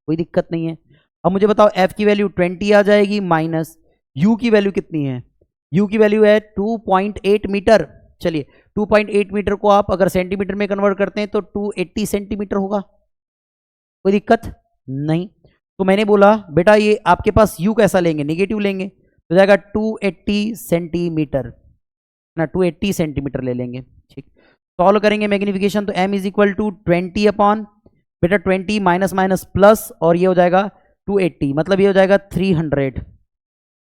Speaker 1: कोई दिक्कत नहीं है। अब मुझे बताओ f की वैल्यू 20 आ जाएगी माइनस u की वैल्यू कितनी है, u की वैल्यू है 2.8 मीटर। चलिए 2.8 मीटर को आप अगर सेंटीमीटर में कन्वर्ट करते हैं तो 280 सेंटीमीटर होगा, कोई दिक्कत नहीं। तो मैंने बोला बेटा ये आपके पास u कैसा लेंगे, नेगेटिव लेंगे, तो जाएगा 280 सेंटीमीटर ना, 280 सेंटीमीटर ले लेंगे। ठीक, सॉल्व करेंगे मैग्निफिकेशन तो m is equal to 20 upon बेटा 20 माइनस माइनस प्लस और ये हो जाएगा 280, मतलब ये हो जाएगा 300।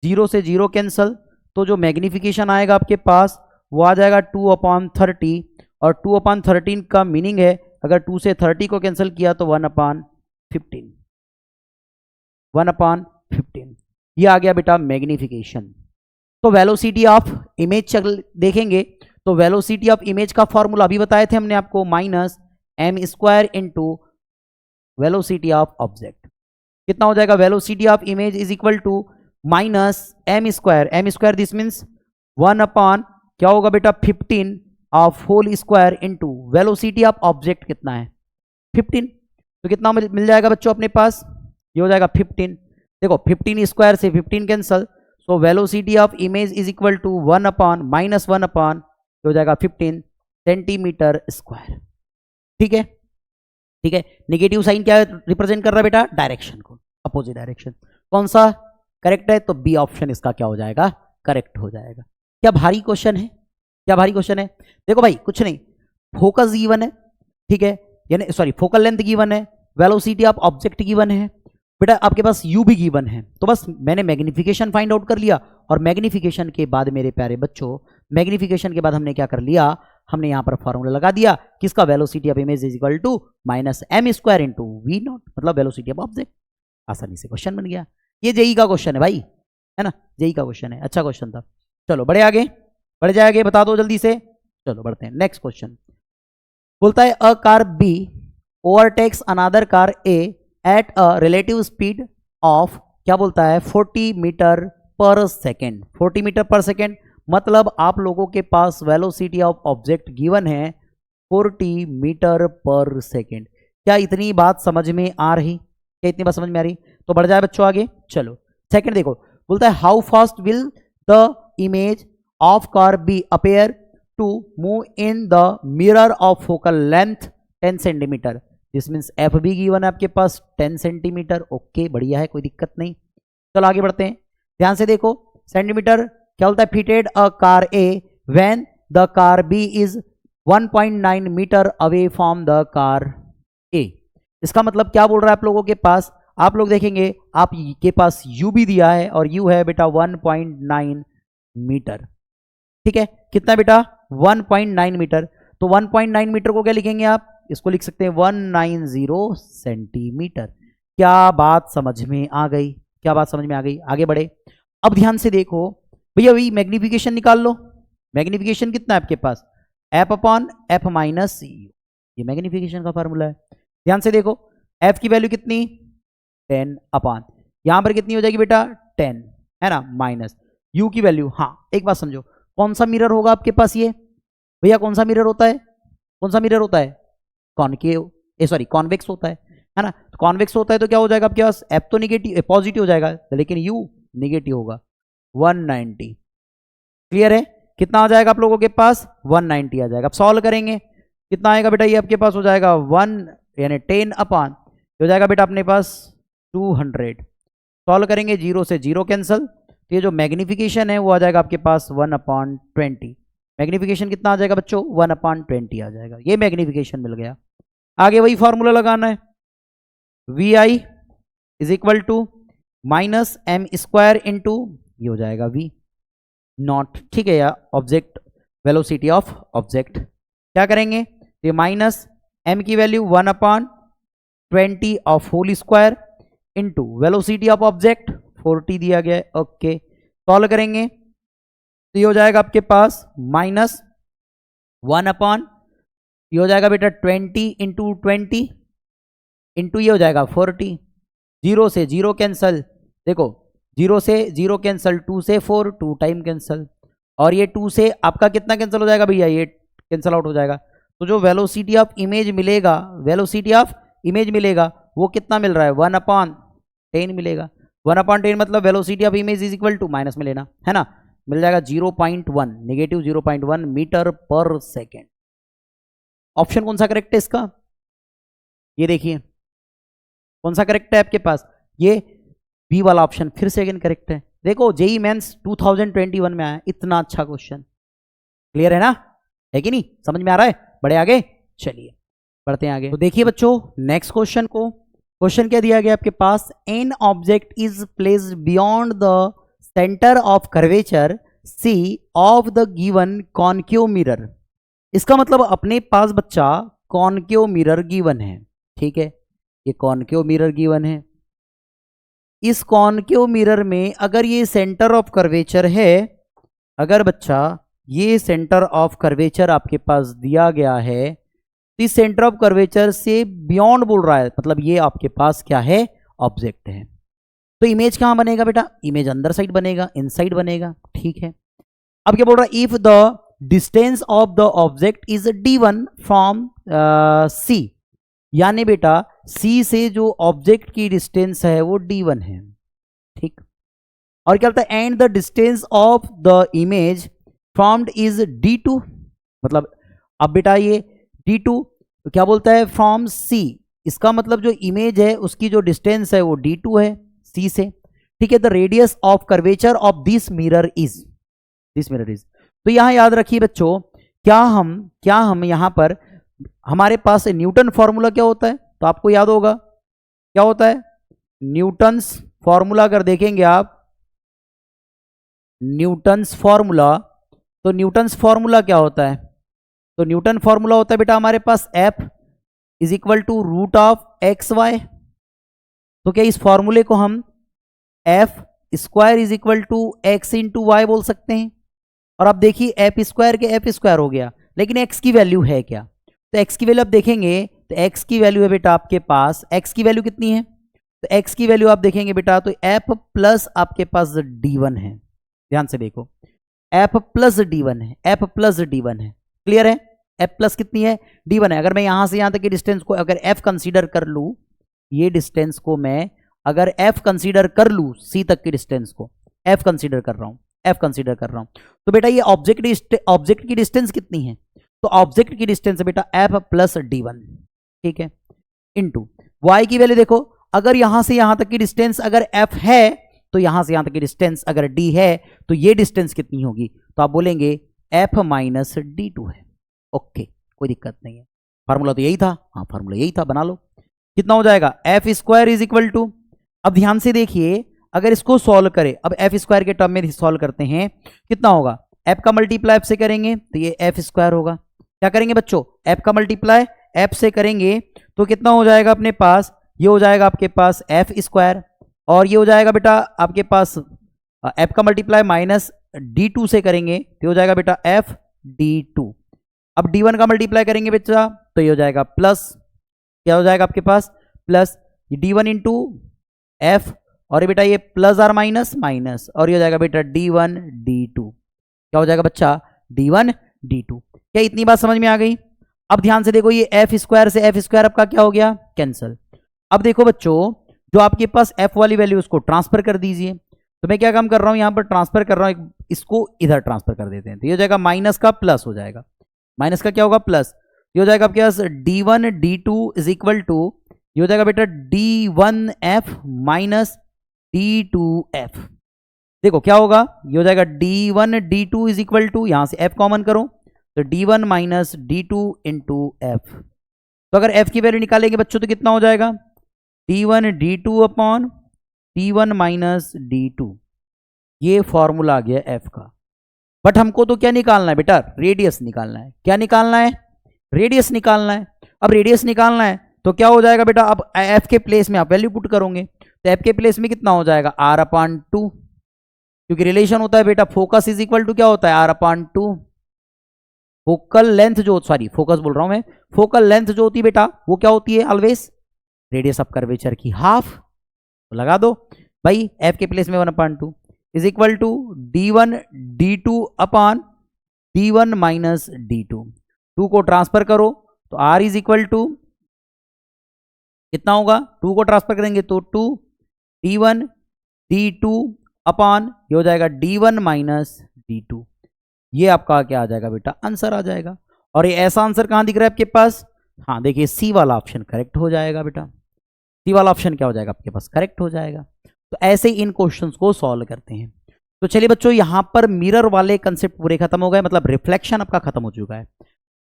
Speaker 1: 0 से 0 कैंसल, तो जो मैग्निफिकेशन आएगा आपके पास वो आ जाएगा 2/30 और 2/13 का मीनिंग है अगर 2 से 30 को कैंसिल किया तो 1/15। 1/15 ये आ गया बेटा मैग्निफिकेशन। तो वेलोसिटी ऑफ इमेज देखेंगे तो वेलोसिटी ऑफ इमेज का फॉर्मूला अभी बताए थे हमने आपको, minus m square into velocity of object. कितना हो जाएगा, velocity of image is equal to minus m square this means 1 upon क्या होगा बेटा 15 of whole square into velocity of object कितना है 15। तो कितना मिल जाएगा बच्चों अपने पास, ये हो जाएगा 15। देखो 15 स्क्वायर से 15 cancel, so velocity of image is equal to 1 upon minus 1 upon हो जाएगा 15 सेंटीमीटर स्क्वायर। ठीक है, ठीक है। नेगेटिव साइन क्या रिप्रेजेंट कर रहा है बेटा, डायरेक्शन को, अपोजिट डायरेक्शन। कौन सा करेक्ट है, तो बी ऑप्शन इसका क्या हो जाएगा, करेक्ट हो जाएगा। क्या भारी क्वेश्चन है, क्या भारी क्वेश्चन है। देखो भाई कुछ नहीं, फोकस गिवन है, ठीक है, यानी सॉरी फोकल लेंथ गिवन है, वेलोसिटी ऑफ ऑब्जेक्ट गिवन है, बेटा आपके पास u भी गिवन है। तो बस मैंने मैग्निफिकेशन फाइंड आउट कर लिया, और मैग्निफिकेशन के बाद मेरे प्यारे बच्चों, मैग्निफिकेशन के बाद हमने क्या कर लिया, हमने यहां पर फॉर्मूला लगा दिया किसका, velocity of image is equal to minus M square into V naught, मतलब वेलोसिटी ऑफ ऑब्जेक्ट। आसानी से क्वेश्चन बन गया। ये जेई का क्वेश्चन है भाई, है ना, जेई का क्वेश्चन है, अच्छा क्वेश्चन था। चलो बढ़े आगे, बढ़ जाएंगे, बता दो जल्दी से। चलो बढ़ते हैं नेक्स्ट क्वेश्चन। बोलता है a car B overtakes another car A at a relative speed of, क्या बोलता है, 40 metre per second. 40 metre per second मतलब आप लोगों के पास वेलोसिटी ऑफ ऑब्जेक्ट गिवन है 40 मीटर पर सेकेंड। क्या इतनी बात समझ में आ रही, क्या इतनी बात समझ में आ रही? तो बढ़ जाए बच्चों आगे। चलो सेकंड देखो, बोलता है how fast will the image of car B appear to move in the mirror of focal length 10 centimetre. This means F भी गिवन है आपके पास 10 सेंटीमीटर। ओके बढ़िया है, कोई दिक्कत नहीं। चलो आगे बढ़ते हैं, ध्यान से देखो। सेंटीमीटर क्या बोलता है, fitted a car A when the car B is 1.9 metre away from the car A. इसका मतलब क्या बोल रहा है आप लोगों के पास, आप लोग देखेंगे आप के पास u भी दिया है, और u है बेटा 1.9 मीटर। ठीक है, कितना बेटा, 1.9 मीटर। तो 1.9 मीटर को क्या लिखेंगे आप, इसको लिख सकते हैं 190 सेंटीमीटर। क्या बात समझ में आ गई, क्या बात समझ में आ गई? आगे बढ़े। अब ध्यान से देखो भैया, अभी मैग्निफिकेशन निकाल लो। मैग्निफिकेशन कितना है आपके पास, F upon F minus U, ये मैग्निफिकेशन का फॉर्मूला है। ध्यान से देखो, एफ की वैल्यू कितनी, 10 अपॉन, यहां पर कितनी हो जाएगी बेटा 10, है ना, माइनस यू की वैल्यू। हाँ एक बात समझो, कौन सा मिरर होगा आपके पास ये भैया, कौन सा मिरर होता है, कौन सा मिरर होता है, कॉनकेव, सॉरी कॉन्वेक्स होता है ना। तो कॉन्वेक्स होता है तो क्या हो जाएगा आपके पास, एफ तो निगेटिव पॉजिटिव हो जाएगा, लेकिन यू निगेटिव होगा, 190। क्लियर है, कितना आ जाएगा आप लोगों के पास, 190 आ जाएगा। अब सॉल्व करेंगे, कितना आएगा बेटा, ये आपके पास हो जाएगा 1 यानी 10 अपॉन, हो जाएगा बेटा अपने पास 200। सॉल्व करेंगे, 0 से 0 कैंसिल, तो ये जो मैग्निफिकेशन है वो आ जाएगा आपके पास 1/20। मैग्निफिकेशन कितना आ जाएगा बच्चों, 1/20 आ जाएगा। ये मैग्निफिकेशन मिल गया। आगे वही फॉर्मूला लगाना है, V I is equal to minus M square into, ये हो जाएगा वी नॉट। ठीक है यार, ऑब्जेक्ट वेलोसिटी ऑफ ऑब्जेक्ट, क्या करेंगे, ये माइनस एम की value 1/20 of whole square into velocity of object 40 दिया गया है। ओके, सॉल्व करेंगे तो ये हो जाएगा आपके पास माइनस 1/, ये हो जाएगा बेटा 20 इंटू 20 इंटू ये हो जाएगा 40। 0 से 0 कैंसल, देखो 0 से 0 कैंसल, 2 से 4, 2 टाइम कैंसल, और ये 2 से आपका कितना कैंसिल हो जाएगा भैया, ये कैंसिल आउट हो जाएगा। तो जो वेलोसिटी ऑफ इमेज मिलेगा, वेलोसिटी ऑफ इमेज मिलेगा वो कितना मिल रहा है, 1/10 मिलेगा। 1/10 मतलब velocity of image is equal to, minus में लेना है ना, मिल जाएगा 0.1, negative 0.1 metre per second. Option कौन सा करेक्ट है इसका, ये देखिए कौन सा करेक्ट है आपके पास, ये बी वाला ऑप्शन फिर से अगेन करेक्ट है। देखो जेई मेंस 2021 में आया, इतना अच्छा क्वेश्चन। क्लियर है ना, है कि नहीं, समझ में आ रहा है? बढ़े आगे, चलिए बढ़ते हैं आगे। तो देखिए बच्चों नेक्स्ट क्वेश्चन को, क्वेश्चन क्या दिया गया आपके पास, an object is placed beyond the centre of curvature C of the given concave mirror. इसका मतलब अपने पास बच्चा कॉनकेव मिरर गिवन है, ठीक है, ये कॉनकेव मिरर गिवन है। इस कॉनकेव मिरर में अगर ये सेंटर ऑफ कर्वेचर है, अगर बच्चा ये सेंटर ऑफ कर्वेचर आपके पास दिया गया है, तो इस सेंटर ऑफ कर्वेचर से बियॉन्ड बोल रहा है, मतलब ये आपके पास क्या है, ऑब्जेक्ट है। तो इमेज कहां बनेगा बेटा, इमेज अंदर साइड बनेगा, इनसाइड बनेगा, ठीक है। अब क्या बोल रहा है, if the distance of the object is d1 from C, यानी बेटा सी से जो ऑब्जेक्ट की डिस्टेंस है वो d1 है, ठीक। और क्या बोलता है, and the distance of the image from is d2, मतलब अब बेटा ये d2 क्या बोलता है, फ्रॉम सी, इसका मतलब जो इमेज है उसकी जो डिस्टेंस है वो d2 है सी से, ठीक है। The radius of curvature of this mirror is, this mirror is. तो यहां याद रखिए बच्चों, क्या हम यहां पर हमारे पास न्यूटन फॉर्मूला क्या होता है, तो आपको याद होगा क्या होता है, न्यूटन्स फॉर्मूला अगर देखेंगे आप, न्यूटन्स फॉर्मूला, तो न्यूटन्स फॉर्मूला क्या होता है, तो न्यूटन फॉर्मूला होता है बेटा हमारे पास F is equal to root of X Y. तो क्या इस फॉर्मूले को हम F square is equal to X into Y बोल सकते हैं। और अब देखिए एफ स्क्वायर के एफ स्क्वायर हो गया, लेकिन एक्स की वैल्यू है क्या, तो एक्स की वैल्यू आप देखेंगे तो एक्स की वैल्यू है बेटा आपके पास, एक्स की वैल्यू कितनी है, तो एक्स की वैल्यू आप देखेंगे बेटा तो एफ प्लस आपके पास D1 है। ध्यान से देखो एफ प्लस D1 है, एफ प्लस D1 है, क्लियर है। एफ प्लस कितनी है, D1 है। अगर मैं यहां से यहां तक की डिस्टेंस को अगर एफ कंसीडर कर लूं, ये डिस्टेंस को मैं अगर एफ कंसीडर कर लूं, सी तक की डिस्टेंस को एफ कंसीडर कर रहा हूं, एफ कंसीडर कर रहा हूं, तो बेटा ये ऑब्जेक्ट की डिस्टेंस कितनी है, तो ऑब्जेक्ट की डिस्टेंस है बेटा एफ प्लस D1, ठीक है, इनटू वाई की वैल्यू देखो, अगर यहां से यहां तक की डिस्टेंस अगर एफ है, तो यहां से यहां तक की डिस्टेंस अगर डी है, तो ये डिस्टेंस कितनी होगी, तो आप बोलेंगे एफ माइनस D2 है। ओके, कोई दिक्कत नहीं है, फार्मूला तो यही था, हाँ फार्मूला यही था, बना लो। कितना हो जाएगा, F square is equal to, अब ध्यान से देखिए अगर इसको सॉल्व करें, अब एफ स्क्वायर के टर्म में सॉल्व करते हैं, कितना होगा, एफ का मल्टीप्लाई एफ से करेंगे तो ये एफ स्क्वायर होगा। क्या करेंगे बच्चों, एफ का मल्टीप्लाई एफ से करेंगे तो कितना हो जाएगा अपने पास, ये हो जाएगा आपके पास एफ स्क्वायर, और ये हो जाएगा बेटा आपके पास एफ का मल्टीप्लाई माइनस D2 से करेंगे तो हो जाएगा बेटा एफ D2। अब D1 का मल्टीप्लाई करेंगे बेटा तो ये हो जाएगा प्लस, क्या हो जाएगा आपके पास प्लस D1 इंटू एफ, और ये बेटा ये प्लस आर माइनस माइनस, और ये हो जाएगा बेटा D1 D2। क्या हो जाएगा बच्चा, D1 D2। क्या इतनी बात समझ में आ गई। अब ध्यान से देखो ये एफ स्क्वायर से एफ स्क्वायर आपका क्या हो गया, कैंसिल। अब देखो बच्चों जो आपके पास एफ वाली वैल्यू उसको ट्रांसफर कर दीजिए, तो मैं क्या काम कर रहा हूं, यहां पर ट्रांसफर कर रहा हूं, इसको इधर ट्रांसफर कर देते हैं, तो ये हो जाएगा माइनस का प्लस हो जाएगा, माइनस का क्या होगा प्लस, ये हो जाएगा आपके पास D1 D2 is equal to, ये हो जाएगा बेटा D1F माइनस D2F। देखो क्या होगा, ये हो जाएगा D1 D2 is equal to, यहां से F कॉमन करो तो D1 minus D2 into F। तो अगर F की वैल्यू निकालेंगे बच्चों तो कितना हो जाएगा, D1 D2 upon D1 minus D2। ये फॉर्मूला आ गया F का। बट हमको तो क्या निकालना है बेटा, रेडियस निकालना है। क्या निकालना है, रेडियस निकालना है। अब रेडियस निकालना है तो क्या हो जाएगा बेटा, अब एफ के प्लेस में आप वैल्यू पुट करोगे तो एफ के प्लेस में कितना हो जाएगा R/2, क्योंकि रिलेशन होता है बेटा फोकस इज इक्वल टू क्या होता है R/2। फोकल लेंथ जो, सॉरी फोकस बोल रहा हूं मैं, फोकल लेंथ जो होती है बेटा वो क्या होती है ऑलवेज रेडियस ऑफ कर्वेचर की हाफ। तो लगा दो भाई एफ के प्लेस में 1/2 is equal to D1 D2 upon D1 minus D2। 2 को ट्रांसफर करो तो R इज इक्वल टू कितना होगा, 2 को ट्रांसफर करेंगे तो 2 D1 D2 अपॉन ये हो जाएगा D1 माइनस D2। ये आपका क्या आ जाएगा बेटा, आंसर आ जाएगा। और ये ऐसा आंसर कहां दिख रहा है आपके पास, हाँ देखिए सी वाला ऑप्शन करेक्ट हो जाएगा बेटा, सी वाला ऑप्शन क्या हो जाएगा आपके पास, करेक्ट हो जाएगा। तो ऐसे ही इन क्वेश्चंस को सॉल्व करते हैं। तो चलिए बच्चों यहां पर मिरर वाले कंसेप्ट पूरे खत्म हो गए, मतलब रिफ्लेक्शन आपका खत्म हो चुका है।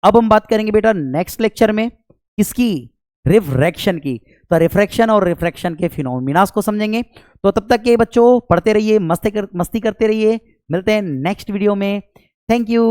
Speaker 1: अब हम बात करेंगे बेटा नेक्स्ट लेक्चर में किसकी, रिफ्रैक्शन की। तो रिफ्रैक्शन और रिफ्रैक्शन के फिनोमिनास को समझेंगे। तो तब तक के बच्चों पढ़ते रहिए, मस्ती करते रहिए। मिलते हैं नेक्स्ट वीडियो में। Thank you.